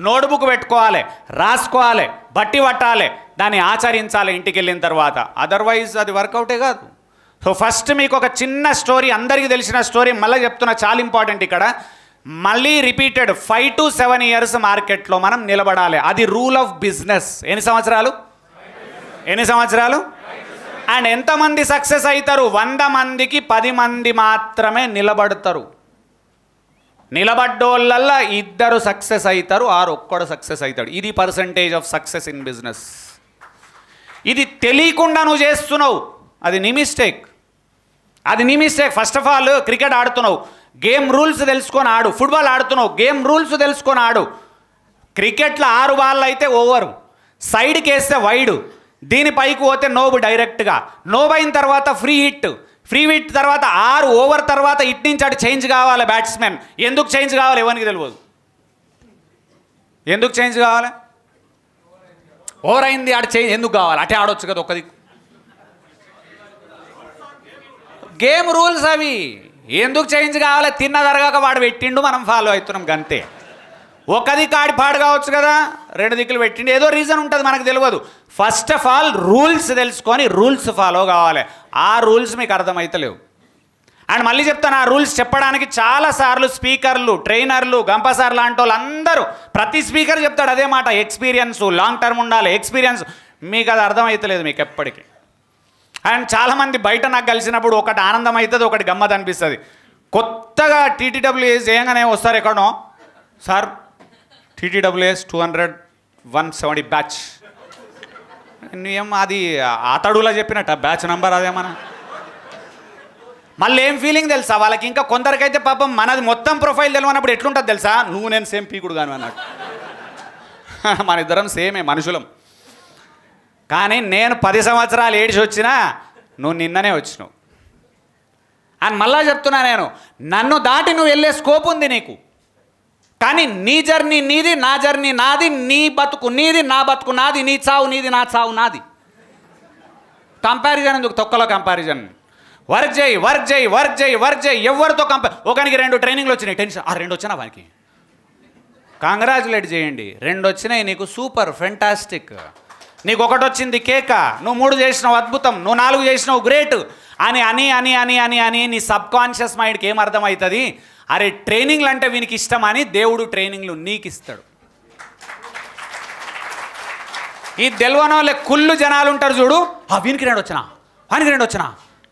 నోట్బుక్ పెట్టుకోవాలి, రాసుకోవాలి, బట్టి పట్టాలి, దాన్ని ఆచరించాలి ఇంటికి వెళ్ళిన తర్వాత. అదర్వైజ్ అది వర్కౌటే కాదు. సో ఫస్ట్ మీకు ఒక చిన్న స్టోరీ, అందరికీ తెలిసిన స్టోరీ మళ్ళీ చెప్తున్నా, చాలా ఇంపార్టెంట్ ఇక్కడ. మళ్ళీ రిపీటెడ్ 5 to 7 years మార్కెట్లో మనం నిలబడాలి. అది రూల్ ఆఫ్ బిజినెస్. ఎన్ని సంవత్సరాలు? అండ్ ఎంతమంది సక్సెస్ అవుతారు? 100 మందికి 10 మంది మాత్రమే నిలబడతారు. నిలబడ్డోళ్ళల్లా 2 సక్సెస్ అవుతారు, 6 ఒక్కడు సక్సెస్ అవుతాడు. ఇది percentage of success in business. ఇది తెలియకుండా నువ్వు చేస్తున్నావు, అది నీ mistake. First of all cricket ఆడుతున్నావు, గేమ్ రూల్స్ తెలుసుకొని ఆడు. ఫుట్బాల్ ఆడుతున్నావు, గేమ్ రూల్స్ తెలుసుకొని ఆడు. క్రికెట్లో 6 బాల్ అయితే ఓవరు, సైడ్కి వేస్తే వైడు, దీనిపైకి పోతే నోబు డైరెక్ట్గా, నోబ్ అయిన తర్వాత ఫ్రీ హిట్ తర్వాత 6 ఓవర్ తర్వాత ఇటు నుంచి అటు చేంజ్ కావాలి బ్యాట్స్మెన్. ఎందుకు చేంజ్ కావాలి ఎవరికి తెలియదు. ఎందుకు చేంజ్ కావాలి? ఓవర్ అయింది, అటు చేంజ్ ఎందుకు కావాలి? అటే ఆడొచ్చు కదా ఒక్కది. గేమ్ రూల్స్ అవి. ఎందుకు చేంజ్ కావాలి? తిన్న తరగాక వాడు పెట్టిండు, మనం ఫాలో అవుతున్నాం గంతే. ఒకది కాడి పాడు కావచ్చు కదా, 2 దిక్కులు పెట్టిండు, ఏదో రీజన్ ఉంటుంది మనకు తెలియదు. ఫస్ట్ ఆఫ్ ఆల్ రూల్స్ తెలుసుకొని రూల్స్ ఫాలో కావాలి. ఆ రూల్స్ మీకు అర్థమవుతలేవు. అండ్ మళ్ళీ చెప్తాను, ఆ రూల్స్ చెప్పడానికి చాలాసార్లు స్పీకర్లు, ట్రైనర్లు, గంపసార్ లాంటి వాళ్ళు అందరూ, ప్రతి స్పీకర్ చెప్తాడు అదే మాట, ఎక్స్పీరియన్స్, లాంగ్ టర్మ్ ఉండాలి ఎక్స్పీరియన్స్. మీకు అది అర్థమవుతలేదు మీకు ఎప్పటికీ. అండ్ చాలామంది బయట నాకు కలిసినప్పుడు ఒకటి ఆనందం అవుతుంది, ఒకటి గమ్మత్ అనిపిస్తుంది. కొత్తగా టీటీడబ్ల్యూఎస్ చేయగానే వస్తారు ఎక్కడో, సార్ టీటీడబ్ల్యూఎస్ 200-170 బ్యాచ్. ఏం అది అతడులా చెప్పినట్ట బ్యాచ్ నెంబర్ అదేమన్నా? మళ్ళీ ఏం ఫీలింగ్ తెలుసా వాళ్ళకి? ఇంకా కొందరికైతే పాపం మనది మొత్తం ప్రొఫైల్ తెలియనప్పుడు ఎట్లుంటుంది తెలుసా? నువ్వు నేను సేమ్ పీకుడు కాను అన్నట్టు. మన ఇద్దరం సేమే మనుషులం. కానీ నేను 10 సంవత్సరాలు ఏడిచి వచ్చినా నువ్వు నిన్ననే వచ్చినావు. అని మళ్ళా చెప్తున్నా, నేను నన్ను దాటి నువ్వు వెళ్ళే స్కోప్ ఉంది నీకు. కానీ నీ జర్నీ నీది, నా జర్నీ నాది, నీ బతుకు నీది, నా బతుకు నాది, నీ చావు నీది, నా చావు నాది. కంపారిజన్ ఎందుకు? తొక్కలో కంపారిజన్. వర్క్ చేయి. ఎవరితో ఒకనికి 2 ట్రైనింగ్లు వచ్చినాయి, టెన్షన్. 2 వచ్చినా వానికి కాంగ్రాచులేట్ చేయండి. 2 వచ్చినాయి నీకు, సూపర్ ఫెంటాస్టిక్. నీకు 1 వచ్చింది కేక, నువ్వు 3 చేసినావు అద్భుతం, నువ్వు 4 చేసినావు గ్రేట్ అని అని అని అని అని అని నీ సబ్ కాన్షియస్ మైండ్కి ఏం అర్థమవుతుంది? అరే ట్రైనింగ్లు అంటే వీనికి ఇష్టమని దేవుడు ట్రైనింగ్లు నీకు ఇస్తాడు. ఈ తెలవనో కుళ్ళు జనాలు ఉంటారు చూడు, వీనికి 2 వచ్చినా, వానికి 2 వచ్చినా,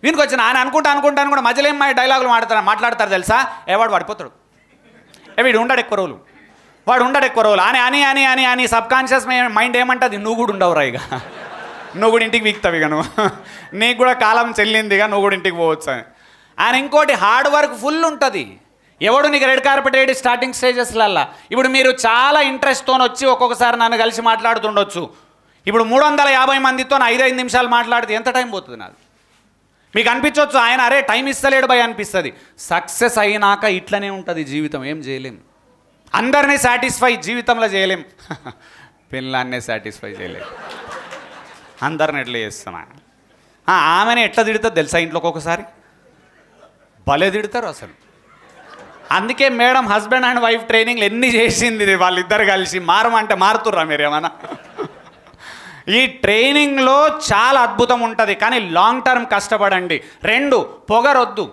వీనికి వచ్చినా అని అనుకుంటాను కూడా మధ్యలో ఏం డైలాగులు మాట్లాడతారు తెలుసా? వాడు పడిపోతాడు, వీడు ఉండడు ఎక్కువ రోజులు, వాడు ఉండడు ఎక్కువ రోజులు అని అని అని అని అని సబ్ కాన్షియస్ మైండ్ ఏమంటుంది? నువ్వు కూడా ఉండవురా, ఇక నువ్వు కూడా ఇంటికి వీక్తావు, ఇక నీకు కూడా కాలం చెల్లిందిగా, నువ్వు కూడా ఇంటికి పోవచ్చు అని. ఆయన ఇంకోటి హార్డ్ వర్క్ ఫుల్ ఉంటుంది. ఎవడు నీకు రెడ్ కార్పెట్ వేయడు స్టార్టింగ్ స్టేజెస్లల్లా. ఇప్పుడు మీరు చాలా ఇంట్రెస్ట్తో వచ్చి ఒక్కొక్కసారి నన్ను కలిసి మాట్లాడుతుండొచ్చు. ఇప్పుడు 350 మందితో 5 నిమిషాలు మాట్లాడితే ఎంత టైం పోతుంది నాది? మీకు అనిపించవచ్చు ఆయన అరే టైం ఇస్తలేడు భయ అనిపిస్తుంది. సక్సెస్ అయినాక ఇట్లనే ఉంటుంది జీవితం, ఏం చేయలేం. అందరినీ సాటిస్ఫై జీవితంలో చేయలేం, పిల్లాన్నే సాటిస్ఫై చేయలేం. అందరిని ఎట్లా చేస్తున్నా? ఆమెను ఎట్లా తిడుతుంది తెలుసా ఇంట్లో ఒక్కొక్కసారి? భలే తిడతారు అసలు. అందుకే మేడం హస్బెండ్ అండ్ వైఫ్ ట్రైనింగ్లు ఎన్ని చేసింది వాళ్ళిద్దరు కలిసి. మారమంటే మారుతుర్రా మీరు ఏమన్నా? ఈ ట్రైనింగ్లో చాలా అద్భుతం ఉంటుంది, కానీ లాంగ్ టర్మ్ కష్టపడండి. 2 పొగరొద్దు.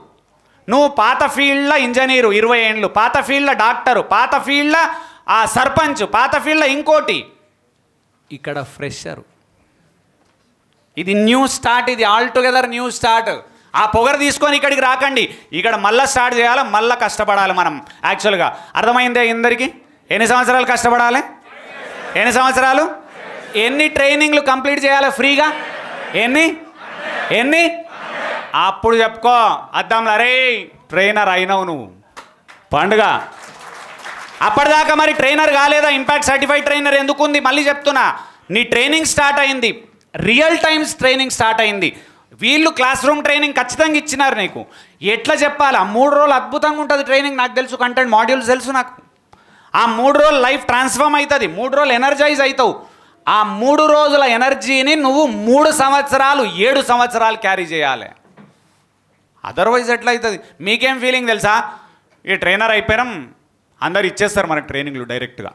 నువ్వు పాత ఫీల్డ్లో ఇంజనీరు 20 ఏళ్ళు, పాత ఫీల్డ్లో డాక్టరు, పాత ఫీల్డ్లో సర్పంచ్, పాత ఫీల్డ్లో ఇంకోటి, ఇక్కడ ఫ్రెషరు. ఇది న్యూ స్టార్ట్, ఇది ఆల్ టుగెదర్ న్యూ స్టార్ట్. ఆ పొగరు తీసుకొని ఇక్కడికి రాకండి, ఇక్కడ మళ్ళీ స్టార్ట్ చేయాలి, మళ్ళీ కష్టపడాలి మనం. యాక్చువల్గా అర్థమైందే అందరికీ? ఎన్ని సంవత్సరాలు కష్టపడాలి? ఎన్ని సంవత్సరాలు? ఎన్ని ట్రైనింగ్లు కంప్లీట్ చేయాలి ఫ్రీగా? ఎన్ని? అప్పుడు చెప్పుకో అద్దంలో, అరే ట్రైనర్ అయినావు నువ్వు, పండుగ అప్పటిదాకా మరి ట్రైనర్ కాలేదా? ఇంపాక్ట్ సర్టిఫైడ్ ట్రైనర్ ఎందుకుంది? మళ్ళీ చెప్తున్నా, నీ ట్రైనింగ్ స్టార్ట్ అయింది, రియల్ టైమ్స్ ట్రైనింగ్ స్టార్ట్ అయింది. వీళ్ళు క్లాస్ రూమ్ ట్రైనింగ్ ఖచ్చితంగా ఇచ్చినారు నీకు. ఎట్లా చెప్పాలి? ఆ 3 రోజులు అద్భుతంగా ఉంటుంది ట్రైనింగ్. నాకు తెలుసు, కంటెంట్ మాడ్యూల్స్ తెలుసు నాకు. ఆ 3 రోజులు లైఫ్ ట్రాన్స్ఫార్మ్ అవుతుంది, 3 రోజులు ఎనర్జైజ్ అవుతావు. ఆ 3 రోజుల ఎనర్జీని నువ్వు 3 సంవత్సరాలు 7 సంవత్సరాలు క్యారీ చేయాలి. అదర్వైజ్ ఎట్లా అవుతుంది? మీకేం ఫీలింగ్ తెలుసా? ఈ ట్రైనర్ అయిపోయినాం, అందరు ఇచ్చేస్తారు మనకు ట్రైనింగ్లు డైరెక్ట్గా.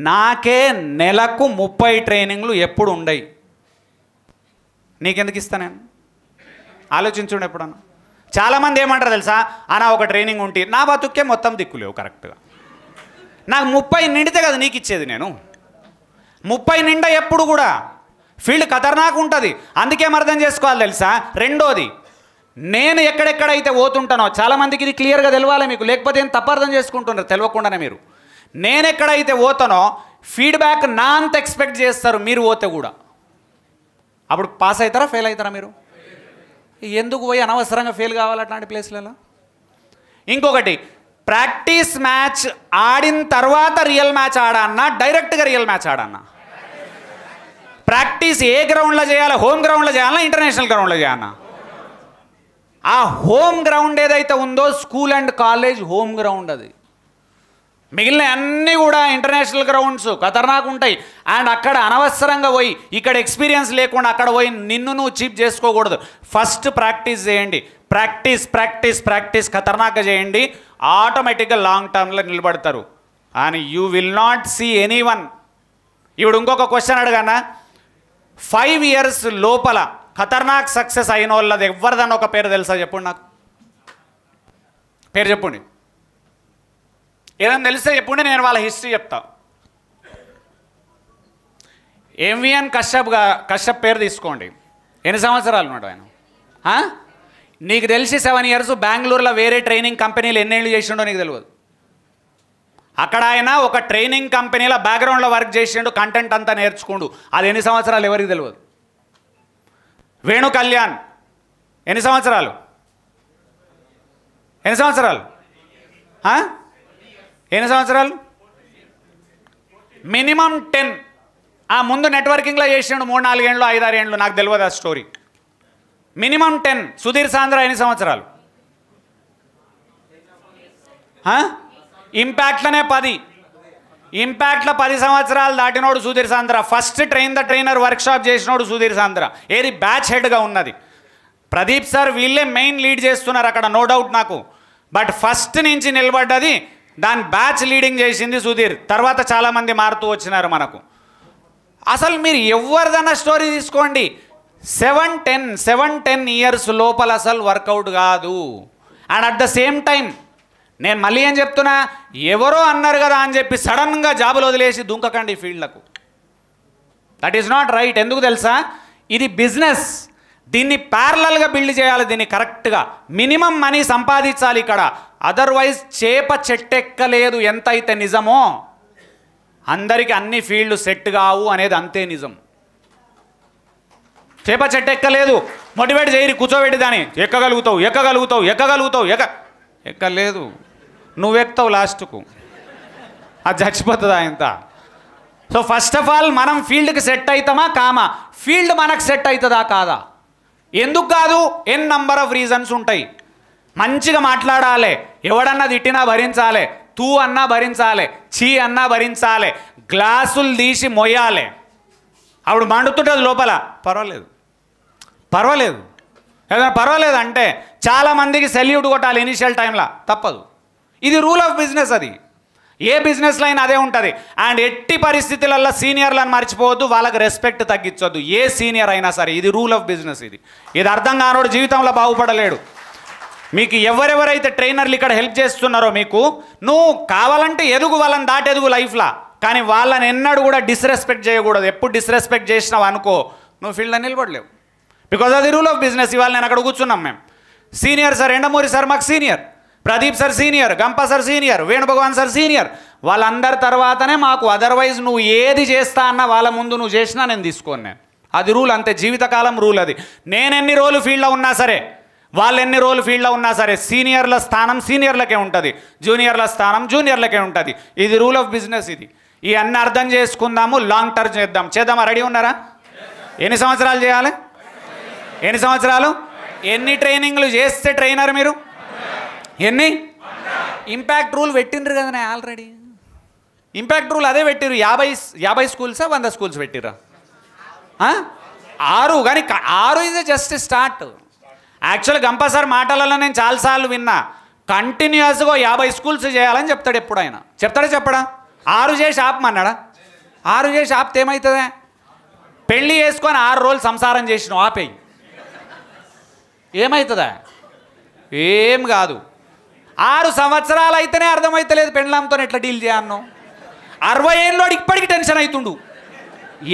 నాకే నెలకు 30 ట్రైనింగ్లు ఎప్పుడు ఉండయి. నీకెందుకు ఇస్తా నేను? ఆలోచించుండే ఎప్పుడన్నా. చాలామంది ఏమంటారు తెలుసా? అనా ఒక ట్రైనింగ్ ఉంటే నా బతుక్కే మొత్తం దిక్కులేవు కరెక్ట్గా. నాకు 30 నిండితే కదా నీకు ఇచ్చేది నేను. 30 నిండా ఎప్పుడు కూడా ఫీల్డ్ ఖతర్నాక్ ఉంటుంది. అందుకేం అర్థం చేసుకోవాలి తెలుసా? రెండోది, నేను ఎక్కడెక్కడైతే పోతుంటానో, చాలామందికి ఇది క్లియర్గా తెలవాలి మీకు, లేకపోతే ఏం తప్పు అర్థం చేసుకుంటున్నారు తెలియకుండానే మీరు. నేను ఎక్కడైతే పోతానో ఫీడ్బ్యాక్ నా అంత ఎక్స్పెక్ట్ చేస్తారు మీరు పోతే కూడా. అప్పుడు పాస్ అవుతారా ఫెయిల్ అవుతారా మీరు? ఎందుకు పోయి అనవసరంగా ఫెయిల్ కావాలి అట్లాంటి ప్లేస్లలో? ఇంకొకటి, ప్రాక్టీస్ మ్యాచ్ ఆడిన తర్వాత రియల్ మ్యాచ్ ఆడన్నా, డైరెక్ట్గా రియల్ మ్యాచ్ ఆడన్నా? ప్రాక్టీస్ ఏ గ్రౌండ్లో చేయాలి? హోమ్ గ్రౌండ్లో చేయాలా, ఇంటర్నేషనల్ గ్రౌండ్లో చేయాలన్నా? ఆ హోమ్ గ్రౌండ్ ఏదైతే ఉందో school and college home ground అది. మిగిలిన అన్నీ కూడా ఇంటర్నేషనల్ గ్రౌండ్స్ ఖతర్నాక్ ఉంటాయి. అండ్ అక్కడ అనవసరంగా పోయి ఇక్కడ ఎక్స్పీరియన్స్ లేకుండా అక్కడ పోయి నిన్ను నువ్వు చీప్ చేసుకోకూడదు. ఫస్ట్ ప్రాక్టీస్ చేయండి, ప్రాక్టీస్ ప్రాక్టీస్ ప్రాక్టీస్ ఖతర్నాక్గా చేయండి. ఆటోమేటిక్గా లాంగ్ టర్మ్లో నిలబడతారు. And you will not see anyone. ఇప్పుడు ఇంకొక క్వశ్చన్ అడగనా? 5 years లోపల ఖతర్నాక్ సక్సెస్ అయిన వాళ్ళది ఎవరిదన్నా ఒక పేరు తెలుసా? చెప్పండి నాకు, పేరు చెప్పండి. ఏదైనా తెలిస్తే చెప్పండి, నేను వాళ్ళ హిస్టరీ చెప్తా. ఎంవిఎన్ కశ్యప్ పేరు తీసుకోండి. ఎన్ని సంవత్సరాలు ఉన్నాడు ఆయన? నీకు తెలిసి 7 years బెంగళూరులో వేరే ట్రైనింగ్ కంపెనీలు ఎన్నేళ్ళు చేసిండో నీకు తెలియదు. అక్కడ ఆయన ఒక ట్రైనింగ్ కంపెనీలో బ్యాక్గ్రౌండ్లో వర్క్ చేసిండు, కంటెంట్ అంతా నేర్చుకోండు. అది ఎన్ని సంవత్సరాలు ఎవరికి తెలియదు. వేణు కళ్యాణ్ ఎన్ని సంవత్సరాలు? ఎన్ని సంవత్సరాలు? ఎన్ని సంవత్సరాలు? మినిమం 10. ఆ ముందు నెట్వర్కింగ్లో చేసిండు 3-4 ఏళ్ళు, 5-6 ఏళ్ళు, నాకు తెలియదు ఆ స్టోరీ. మినిమం 10. సుధీర్ సాంద్ర ఎన్ని సంవత్సరాలు? ఇంపాక్ట్లోనే 10. ఇంపాక్ట్లో 10 సంవత్సరాలు దాటినోడు సుధీర్ సాంద్ర. First train the trainer workshop చేసినోడు సుధీర్ సాంద్ర. ఏది బ్యాచ్ హెడ్గా ఉన్నది ప్రదీప్ సార్. వీళ్ళే మెయిన్ లీడ్ చేస్తున్నారు అక్కడ, నో డౌట్ నాకు. బట్ ఫస్ట్ నుంచి నిలబడ్డది, దాని బ్యాచ్ లీడింగ్ చేసింది సుధీర్. తర్వాత చాలామంది మారుతూ వచ్చినారు మనకు. అసలు మీరు ఎవరిదన్నా స్టోరీ తీసుకోండి, 7-10 years లోపల అసలు వర్కౌట్ కాదు. And at the same time నేను మళ్ళీ ఏం చెప్తున్నా, ఎవరో అన్నారు కదా అని చెప్పి సడన్గా జాబులు వదిలేసి దుంకకండి ఫీల్డ్లకు. That is not right. ఎందుకు తెలుసా? ఇది బిజినెస్, దీన్ని ప్యారలల్గా బిల్డ్ చేయాలి. దీన్ని కరెక్ట్గా మినిమం మనీ సంపాదించాలి ఇక్కడ. అదర్వైజ్ చేప చెట్టెక్కలేదు ఎంత అయితే నిజమో, అందరికీ అన్ని ఫీల్డ్ సెట్ కావు అనేది అంతే నిజం. చేప చెట్టెక్కలేదు, మోటివేట్ చేయరు, కూర్చోబెట్టి దాన్ని ఎక్కగలుగుతావు ఎక్కగలుగుతావు ఎక్కగలుగుతావు ఎక్కలేదు, నువ్వెక్తావు లాస్ట్కు, అది చచ్చిపోతుందా ఇంత. సో ఫస్ట్ ఆఫ్ ఆల్ మనం ఫీల్డ్కి సెట్ అవుతామా కామా? ఫీల్డ్ మనకు సెట్ అవుతుందా కాదా? ఎందుకు కాదు? ఎన్ నంబర్ ఆఫ్ రీజన్స్ ఉంటాయి. మంచిగా మాట్లాడాలి, ఎవడన్నా తిట్టినా భరించాలి, తూ అన్నా భరించాలి, చీ అన్నా భరించాలి, గ్లాసులు తీసి మొయ్యాలి. అప్పుడు మండుతుంటుంది లోపల. పర్వాలేదు పర్వాలేదు ఏదైనా పర్వాలేదు అంటే చాలామందికి సెల్యూట్ కొట్టాలి ఇనిషియల్ టైంలో, తప్పదు. ఇది రూల్ ఆఫ్ బిజినెస్. అది ఏ బిజినెస్లో అయినా అదే ఉంటుంది. అండ్ ఎట్టి పరిస్థితులలో సీనియర్లను మర్చిపోవద్దు, వాళ్ళకి రెస్పెక్ట్ తగ్గించొద్దు, ఏ సీనియర్ అయినా సరే. ఇది రూల్ ఆఫ్ బిజినెస్. ఇది అర్థం కానోడు జీవితంలో బాగుపడలేడు. మీకు ఎవరెవరైతే ట్రైనర్లు ఇక్కడ హెల్ప్ చేస్తున్నారో, మీకు నువ్వు కావాలంటే ఎదుగు, వాళ్ళని దాటి ఎదుగు లైఫ్లో, కానీ వాళ్ళని ఎన్నడూ కూడా డిస్రెస్పెక్ట్ చేయకూడదు. ఎప్పుడు డిస్రెస్పెక్ట్ చేసినావు అనుకో, నువ్వు ఫీల్డ్లో నిలబడలేవు. బికాజ్ అది రూల్ ఆఫ్ బిజినెస్. ఇవాళ నేను అక్కడ కూర్చున్నాం, మేము సీనియర్ సార్, ఎండమూరి సార్ మాకు సీనియర్, ప్రదీప్ సార్ సీనియర్, గంప సార్ సీనియర్, వేణుభగవాన్ సార్ సీనియర్. వాళ్ళందరి తర్వాతనే మాకు. అదర్వైజ్ నువ్వు ఏది చేస్తా అన్నా వాళ్ళ ముందు నువ్వు చేసినా నేను తీసుకోను. నేను అది రూల్, అంతే, జీవితకాలం రూల్ అది. నేను ఎన్ని రోజులు ఫీల్డ్లో ఉన్నా సరే వాళ్ళు ఎన్ని రోజులు ఫీల్డ్లో ఉన్నా సరే సీనియర్ల స్థానం సీనియర్లకే ఉంటుంది, జూనియర్ల స్థానం జూనియర్లకే ఉంటుంది. ఇది రూల్ ఆఫ్ బిజినెస్. ఇది ఈ అన్ని అర్థం చేసుకుందాము, లాంగ్ టర్మ్ చేద్దామా? రెడీ ఉన్నారా? ఎన్ని సంవత్సరాలు చేయాలి? ఎన్ని సంవత్సరాలు? ఎన్ని ట్రైనింగ్లు చేస్తే ట్రైనర్ మీరు? ఎన్ని? ఇంపాక్ట్ రూల్ పెట్టిండ్రు కదా ఆల్రెడీ. ఇంపాక్ట్ రూల్ అదే పెట్టిరు. 50 స్కూల్సా 100 స్కూల్స్ పెట్టిరా? 6. కానీ 6 ఇస్ జస్ట్ స్టార్ట్. యాక్చువల్గా గంపసారి మాటలలో నేను చాలాసార్లు విన్నా, కంటిన్యూస్గా 50 స్కూల్స్ చేయాలని చెప్తాడు. ఎప్పుడు ఆయన చెప్తాడా చెప్పడా? 6 చేసి ఆపమన్నాడా? 6 చేసి ఆపితే ఏమవుతుందా? పెళ్ళి చేసుకొని 6 రోజులు సంసారం చేసినావు, ఆపేయి. ఏమవుతుందా? ఏం కాదు. 6 సంవత్సరాలు అయితేనే అర్థమవుతలేదు పెళ్ళాంతో ఎట్లా డీల్ చేయను. 60 ఏళ్ళోడు ఇప్పటికీ టెన్షన్ అవుతుండు.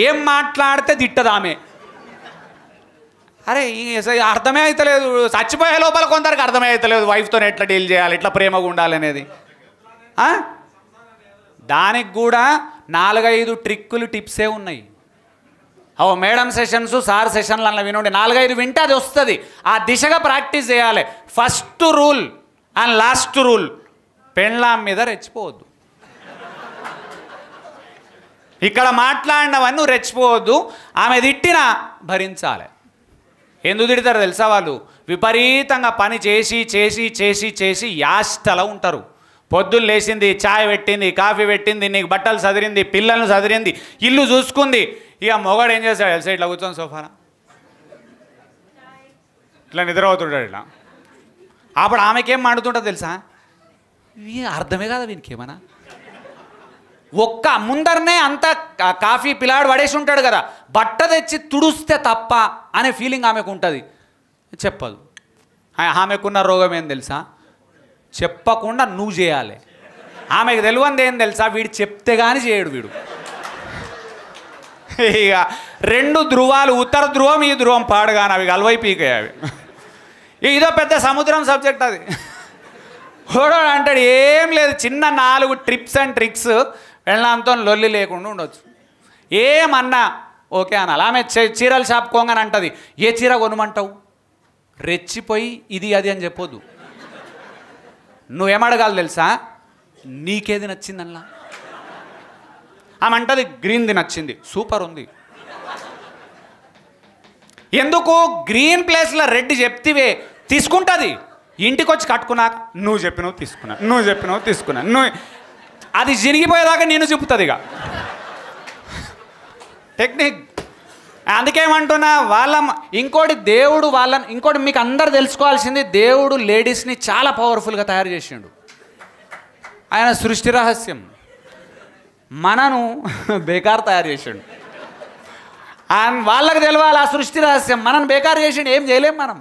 ఏం మాట్లాడితే తిట్టదు ఆమె. అరే అర్థమే అవుతలేదు. చచ్చిపోయే లోపల కొందరికి అర్థమే అవుతలేదు వైఫ్తో ఎట్లా డీల్ చేయాలి, ఎట్లా ప్రేమగా ఉండాలి అనేది. దానికి కూడా 4-5 ట్రిక్కులు టిప్సే ఉన్నాయి. మేడం సెషన్స్ సార్ సెషన్లు అలా వినండి, 4-5 వింటే అది వస్తుంది. ఆ దిశగా ప్రాక్టీస్ చేయాలి. First rule and last rule, పెళ్ళాం మీద రెచ్చిపోవద్దు. ఇక్కడ మాట్లాడినవన్నీ రెచ్చిపోవద్దు. ఆమె తిట్టినా భరించాలి. ఎందుకు తిడతారు తెలుసా? వాళ్ళు విపరీతంగా పని చేసి చేసి చేసి చేసి యాష్టలా ఉంటారు. పొద్దున్న లేచింది, ఛాయ్ పెట్టింది, కాఫీ పెట్టింది, నీకు బట్టలు చదిరింది, పిల్లలను చదిరింది, ఇల్లు చూసుకుంది. ఇక మొగాడు ఏం చేస్తాడు తెలుసా? ఇట్లా కూర్చొని సోఫానా ఇట్లా నిద్రపోతుంటాడు ఇట్లా. అప్పుడు ఆమెకేం మాడుతుంటుంది తెలుసా? అర్థమే కదా వీనికి ఏమన్నా. ఒక్క ముందరనే అంత కాఫీ పిల్లాడు పడేసి ఉంటాడు కదా, బట్ట తెచ్చి తుడుస్తే తప్ప అనే ఫీలింగ్ ఆమెకు ఉంటుంది. చెప్పదు. ఆమెకున్న రోగం ఏం తెలుసా? చెప్పకుండా నువ్వు చేయాలి. ఆమెకు తెలియంది ఏం తెలుసా? వీడు చెప్తే కానీ చేయడు వీడు. ఇక 2 ధ్రువాలు, ఉత్తర ధ్రువం ఈ ధ్రువం పాడుగాను, అవి కలవై పీకాయి అవి. ఇదో పెద్ద సముద్రం సబ్జెక్ట్ అది. హోడో అంటాడు ఏం లేదు, చిన్న 4 టిప్స్ అండ్ ట్రిక్స్ వెళ్ళడంతో లొల్లి లేకుండా ఉండొచ్చు. ఏమన్నా ఓకే అనాలి. ఆమె చీరల షాప్ కోంగని అంటుంది, ఏ చీర కొనమంటావు? రెచ్చిపోయి ఇది అది అని చెప్పొద్దు. నువ్వేమడగాలి తెలుసా? నీకేది నచ్చిందల్లా. ఆమె అంటది గ్రీన్ది నచ్చింది, సూపర్ ఉంది. ఎందుకు? గ్రీన్ ప్లేస్లో రెడ్ చెప్తివే తీసుకుంటుంది. ఇంటికి వచ్చి కట్టుకున్నాక నువ్వు చెప్పినవు తీసుకున్నా, నువ్వు చెప్పినవు తీసుకున్నా, నువ్వు అది జరిగిపోయేదాకా నేను చెప్తుంది. ఇక టెక్నిక్. అందుకేమంటున్నా ఇంకోటి దేవుడు ఇంకోటి మీకు అందరు తెలుసుకోవాల్సింది, దేవుడు లేడీస్ని చాలా పవర్ఫుల్గా తయారు చేసిండు. ఆయన సృష్టి రహస్యం. మనను బేకార్ తయారు చేసిండు. వాళ్ళకి తెలియాలి ఆ సృష్టి రహస్యం. మనను బేకార్ చేసిండు, ఏం చేయలేం మనం.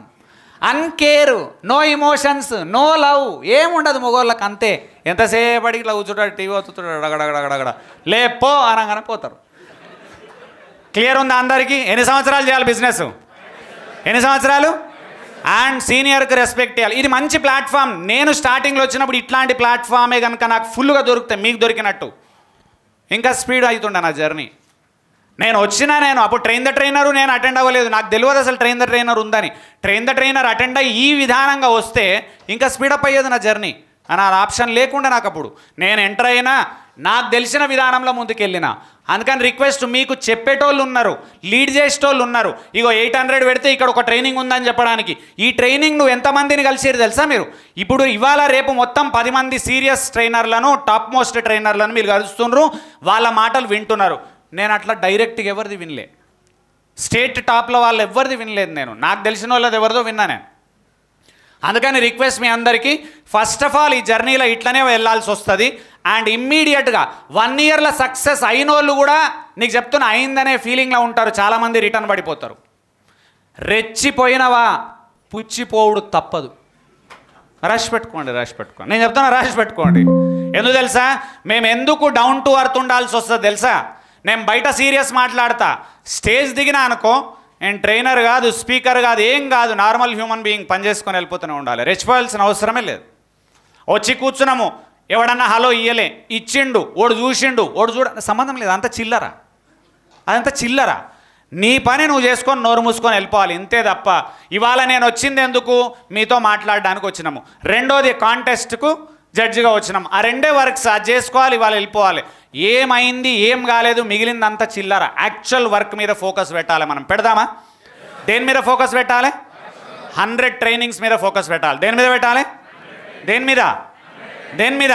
అన్కేర్, నో ఇమోషన్స్, నో లవ్, ఏముండదు మగవాళ్ళకి. అంతే. ఎంతసేపటికి ఇట్లా కూర్చుంటాడు, టీవీ వస్తుంటాడు, అడగడగడగడ లేపో అనగానే పోతారు. క్లియర్ ఉందా అందరికీ? ఎన్ని సంవత్సరాలు చేయాలి బిజినెస్? ఎన్ని సంవత్సరాలు? అండ్ సీనియర్కి రెస్పెక్ట్ ఇవ్వాలి. ఇది మంచి ప్లాట్ఫామ్. నేను స్టార్టింగ్లో వచ్చినప్పుడు ఇట్లాంటి ప్లాట్ఫామే కనుక నాకు ఫుల్గా దొరికితే మీకు దొరికినట్టు ఇంకా స్పీడ్ అవుతుండే నా జర్నీ. నేను అప్పుడు ట్రైన్ ద ట్రైనరు నేను అటెండ్ అవ్వలేదు. నాకు తెలియదు అసలు ట్రైన్ ద ట్రైనర్ ఉందని. ట్రైన్ ద ట్రైనర్ అటెండ్ అయ్యి ఈ విధానంగా వస్తే ఇంకా స్పీడప్ అయ్యేది నా జర్నీ. అని ఆ ఆప్షన్ లేకుండా నాకు అప్పుడు నేను ఎంటర్ అయినా నాకు తెలిసిన విధానంలో ముందుకెళ్ళిన. అందుకని రిక్వెస్ట్, మీకు చెప్పేటోళ్ళు ఉన్నారు, లీడ్ చేసేటోళ్ళు ఉన్నారు. ఇగో 800 పెడితే ఇక్కడ ఒక ట్రైనింగ్ ఉందని చెప్పడానికి. ఈ ట్రైనింగ్ నువ్వు ఎంతమందిని కలిసిరు తెలుసా? మీరు ఇప్పుడు ఇవాళ రేపు మొత్తం 10 మంది సీరియస్ ట్రైనర్లను, టాప్ మోస్ట్ ట్రైనర్లను మీరు కలుస్తున్నారు, వాళ్ళ మాటలు వింటున్నారు. నేను అట్లా డైరెక్ట్గా ఎవరిది వినలే. స్టేట్ టాప్లో వాళ్ళు ఎవరిది వినలేదు. నాకు తెలిసిన వాళ్ళది ఎవరిదో విన్నా నేను. అందుకని రిక్వెస్ట్ మీ అందరికీ, ఫస్ట్ ఆఫ్ ఆల్ ఈ జర్నీలో ఇట్లనే వెళ్ళాల్సి వస్తుంది. అండ్ ఇమ్మీడియట్గా 1 ఇయర్లో సక్సెస్ అయిన వాళ్ళు కూడా నీకు చెప్తున్నా అయిందనే ఫీలింగ్లో ఉంటారు. చాలామంది రిటర్న్ పడిపోతారు. రెచ్చిపోయినవా పుచ్చిపోవుడు తప్పదు. రష్ పెట్టుకోండి. నేను చెప్తున్నా రష్ పెట్టుకోండి. ఎందుకు తెలుసా? మేము ఎందుకు డౌన్ టు అర్త్ ఉండాల్సి వస్తుంది తెలుసా? నేను బయట సీరియస్ మాట్లాడతా, స్టేజ్ దిగినా అనుకో, నేను ట్రైనర్ కాదు, స్పీకర్ కాదు, ఏం కాదు, నార్మల్ హ్యూమన్ బీయింగ్ పనిచేసుకొని వెళ్ళిపోతూనే ఉండాలి. రెచ్చిపోవాల్సిన అవసరమే లేదు. వచ్చి కూర్చున్నాము, ఎవడన్నా హలో ఇయ్యలే, ఇచ్చిండు, ఓడు చూసిండు, ఓడు చూడ, సంబంధం లేదు. అంత చిల్లరా, అదంతా చిల్లరా. నీ పని నువ్వు చేసుకొని నోరు మూసుకొని వెళ్ళిపోవాలి, ఇంతే తప్ప ఇవాళ నేను వచ్చింది ఎందుకు, మీతో మాట్లాడడానికి వచ్చినాము. రెండోది కాంటెస్ట్కు జడ్జిగా వచ్చినాము. ఆ రెండే వర్క్స్ అది చేసుకోవాలి, ఇవాళ వెళ్ళిపోవాలి. ఏమైంది ఏం కాలేదు మిగిలిందంతా చిల్లర. యాక్చువల్ వర్క్ మీద ఫోకస్ పెట్టాలి. మనం పెడదామా? దేని మీద ఫోకస్ పెట్టాలి? 100 ట్రైనింగ్స్ మీద ఫోకస్ పెట్టాలి. దేని మీద పెట్టాలి? దేని మీద? దేని మీద?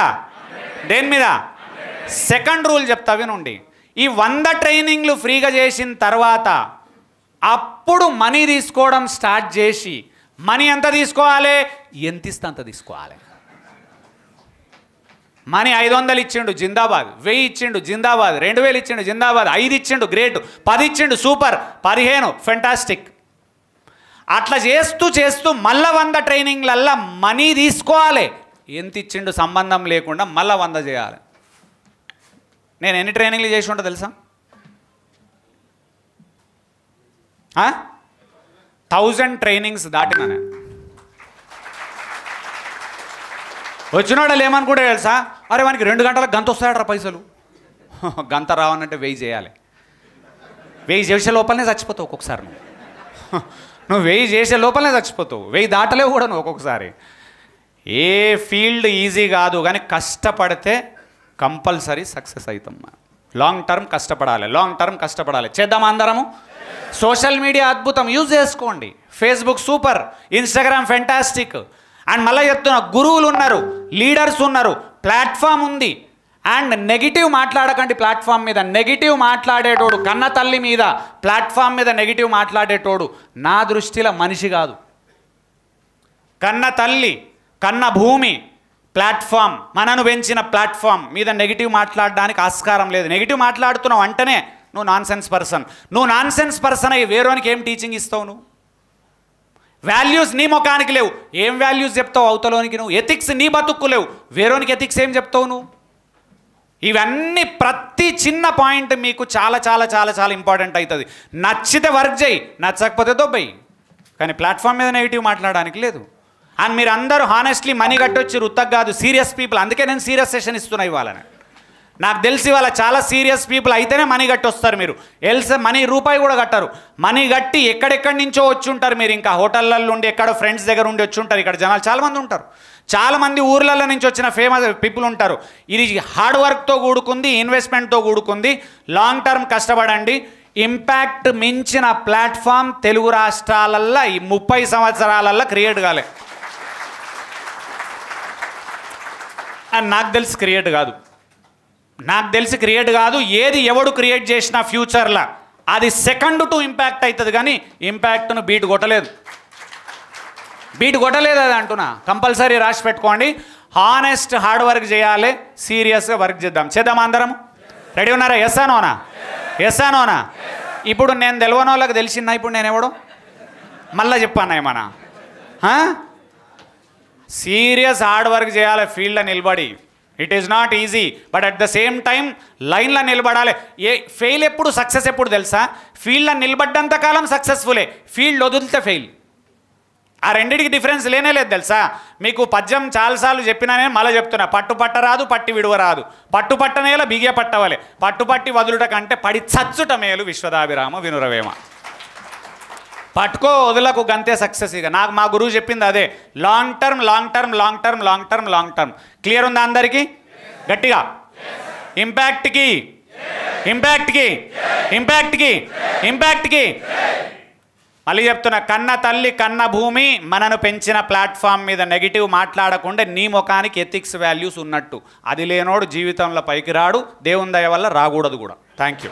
దేని మీద? సెకండ్ రూల్ చెప్తా వినండి. ఈ 100 ట్రైనింగ్లు ఫ్రీగా చేసిన తర్వాత అప్పుడు మనీ తీసుకోవడం స్టార్ట్ చేసి, మనీ ఎంత తీసుకోవాలి? ఎంత ఇస్తే అంత తీసుకోవాలి. మనీ 500 ఇచ్చిండు జిందాబాద్, 1000 ఇచ్చిండు జిందాబాద్, 2000 ఇచ్చిండు జిందాబాద్, 5 ఇచ్చిండు గ్రేట్, 10 ఇచ్చిండు సూపర్, 15 ఫెంటాస్టిక్. అట్లా చేస్తూ చేస్తూ మళ్ళా 100 ట్రైనింగ్లల్లా మనీ తీసుకోవాలి. ఎంత ఇచ్చిండు సంబంధం లేకుండా మళ్ళీ 100 చేయాలి. నేను ఎన్ని ట్రైనింగ్లు చేసి ఉంటా తెలుసా? 1000 ట్రైనింగ్స్ దాటినా నేను. వచ్చినోడలు ఏమనుకుంటే తెలుసా, అరే వానికి 2 గంటలకు గంత వస్తాయట పైసలు. గంత రావనంటే 1000 చేయాలి. 1000 చేసే లోపలనే చచ్చిపోతావు ఒక్కొక్కసారి. నువ్వు 1000 చేసే లోపలనే చచ్చిపోతావు. 1000 దాటలేవు కూడా నువ్వు ఒక్కొక్కసారి. ఏ ఫీల్డ్ ఈజీ కాదు, కానీ కష్టపడితే కంపల్సరీ సక్సెస్ అవుతాం. లాంగ్ టర్మ్ కష్టపడాలి, లాంగ్ టర్మ్ కష్టపడాలి. చేద్దాం అందరము. సోషల్ మీడియా అద్భుతం, యూజ్ చేసుకోండి. Facebook super, Instagram fantastic. And మళ్ళీ చెప్తున్నా, గురువులు ఉన్నారు, లీడర్స్ ఉన్నారు, ప్లాట్ఫామ్ ఉంది. అండ్ నెగిటివ్ మాట్లాడకండి ప్లాట్ఫామ్ మీద. నెగిటివ్ మాట్లాడేటోడు, కన్న తల్లి మీద ప్లాట్ఫామ్ మీద నెగిటివ్ మాట్లాడేటోడు నా దృష్టిలో మనిషి కాదు. కన్న తల్లి, కన్న భూమి, ప్లాట్ఫామ్, మనను పెంచిన ప్లాట్ఫామ్ మీద నెగిటివ్ మాట్లాడడానికి ఆస్కారం లేదు. నెగిటివ్ మాట్లాడుతున్నావు అంటేనే నువ్వు నాన్సెన్స్ పర్సన్. నువ్వు నాన్సెన్స్ పర్సన్ అయ్యి వేరేవానికి ఏం టీచింగ్ ఇస్తావు? నువ్వు వాల్యూస్ నీ ముఖానికి లేవు, ఏం వాల్యూస్ చెప్తావు అవతలోనికి? నువ్వు ఎథిక్స్ నీ బతుక్కు లేవు, వేరేవానికి ఎథిక్స్ ఏం చెప్తావు నువ్వు? ఇవన్నీ ప్రతి చిన్న పాయింట్ మీకు చాలా చాలా చాలా చాలా ఇంపార్టెంట్ అవుతుంది. నచ్చితే వర్క్ చేయి, నచ్చకపోతే దొబ్బయి, కానీ ప్లాట్ఫామ్ మీద నెగిటివ్ మాట్లాడడానికి లేదు. అండ్ మీరు అందరూ హానెస్ట్లీ మనీ కట్టొచ్చి రుత్తకు కాదు, సీరియస్ పీపుల్. అందుకే నేను సీరియస్ సెషన్ ఇస్తున్నా ఇవ్వాలని. నాకు తెలిసి వాళ్ళ చాలా సీరియస్ పీపుల్ అయితేనే మనీ కట్టి వస్తారు. మీరు ఎల్స్ మనీ రూపాయి కూడా కట్టరు. మనీ కట్టి ఎక్కడెక్కడి నుంచో వచ్చి ఉంటారు. మీరు ఇంకా హోటళ్ళల్లో ఉండి, ఎక్కడో ఫ్రెండ్స్ దగ్గర ఉండి వచ్చి ఉంటారు. ఇక్కడ జనాలు చాలామంది ఉంటారు, చాలామంది ఊర్లలో నుంచి వచ్చిన ఫేమస్ పీపుల్ ఉంటారు. ఇది హార్డ్ వర్క్తో కూడుకుంది, ఇన్వెస్ట్మెంట్తో కూడుకుంది. లాంగ్ టర్మ్ కష్టపడండి. ఇంపాక్ట్ మించిన ప్లాట్ఫామ్ తెలుగు రాష్ట్రాలల్లో ఈ 30 సంవత్సరాలల్లో క్రియేట్ కాలే. అండ్ నాకు తెలిసి క్రియేట్ కాదు, నాకు తెలిసి క్రియేట్ కాదు. ఏది ఎవడు క్రియేట్ చేసినా ఫ్యూచర్లో అది సెకండ్ టు ఇంపాక్ట్ అవుతుంది, కానీ ఇంపాక్ట్ను బీట్ కొట్టలేదు. బీట్ కొట్టలేదు అది అంటున్నా. కంపల్సరీ రాసి పెట్టుకోండి. హానెస్ట్ హార్డ్ వర్క్ చేయాలి, సీరియస్గా వర్క్ చేద్దాం. చేద్దాం అందరం. రెడీ ఉన్నారా? ఎస్ అనోనా? ఎస్ అనోనా? ఇప్పుడు నేను తెలియని వాళ్ళకి తెలిసిందా ఇప్పుడు నేను ఎవడో? మళ్ళీ చెప్పాను ఏమన్నా? సీరియస్ హార్డ్ వర్క్ చేయాలి ఫీల్డ్లో నిలబడి. It is not easy, but at the same time లైన్లో నిలబడాలి. ఫెయిల్ ఎప్పుడు, సక్సెస్ ఎప్పుడు తెలుసా? ఫీల్డ్లో నిలబడ్డంత కాలం సక్సెస్ఫులే, ఫీల్డ్ వదిలితే ఫెయిల్. ఆ రెండింటికి డిఫరెన్స్ లేనే లేదు తెలుసా? మీకు పద్యం చాలాసార్లు చెప్పినానే మళ్ళీ చెప్తున్నా. పట్టు పట్టరాదు, పట్టి విడువరాదు. పట్టు పట్టనేలా బిగే పట్టవాలి, పట్టు పట్టి వదులుట కంటే పడి చచ్చుట మేలు, విశ్వదాభిరామ వినురవేమ. పట్టుకో వదులకు గంతే సక్సెస్. ఇక నాకు మా గురువు చెప్పింది అదే. Long term, long term, long term, long term, long term. Clear ఉందా అందరికీ? గట్టిగా ఇంపాక్ట్కి, ఇంపాక్ట్కి, ఇంపాక్ట్కి, ఇంపాక్ట్కి. మళ్ళీ చెప్తున్నా, కన్న తల్లి, కన్న భూమి, మనను పెంచిన ప్లాట్ఫామ్ మీద నెగిటివ్ మాట్లాడకుండా నీ ముఖానికి ఎథిక్స్ వాల్యూస్ ఉన్నట్టు. అది లేనోడు జీవితంలో పైకి రాడు, దేవుని దయ వల్ల రాకూడదు కూడా. Thank you.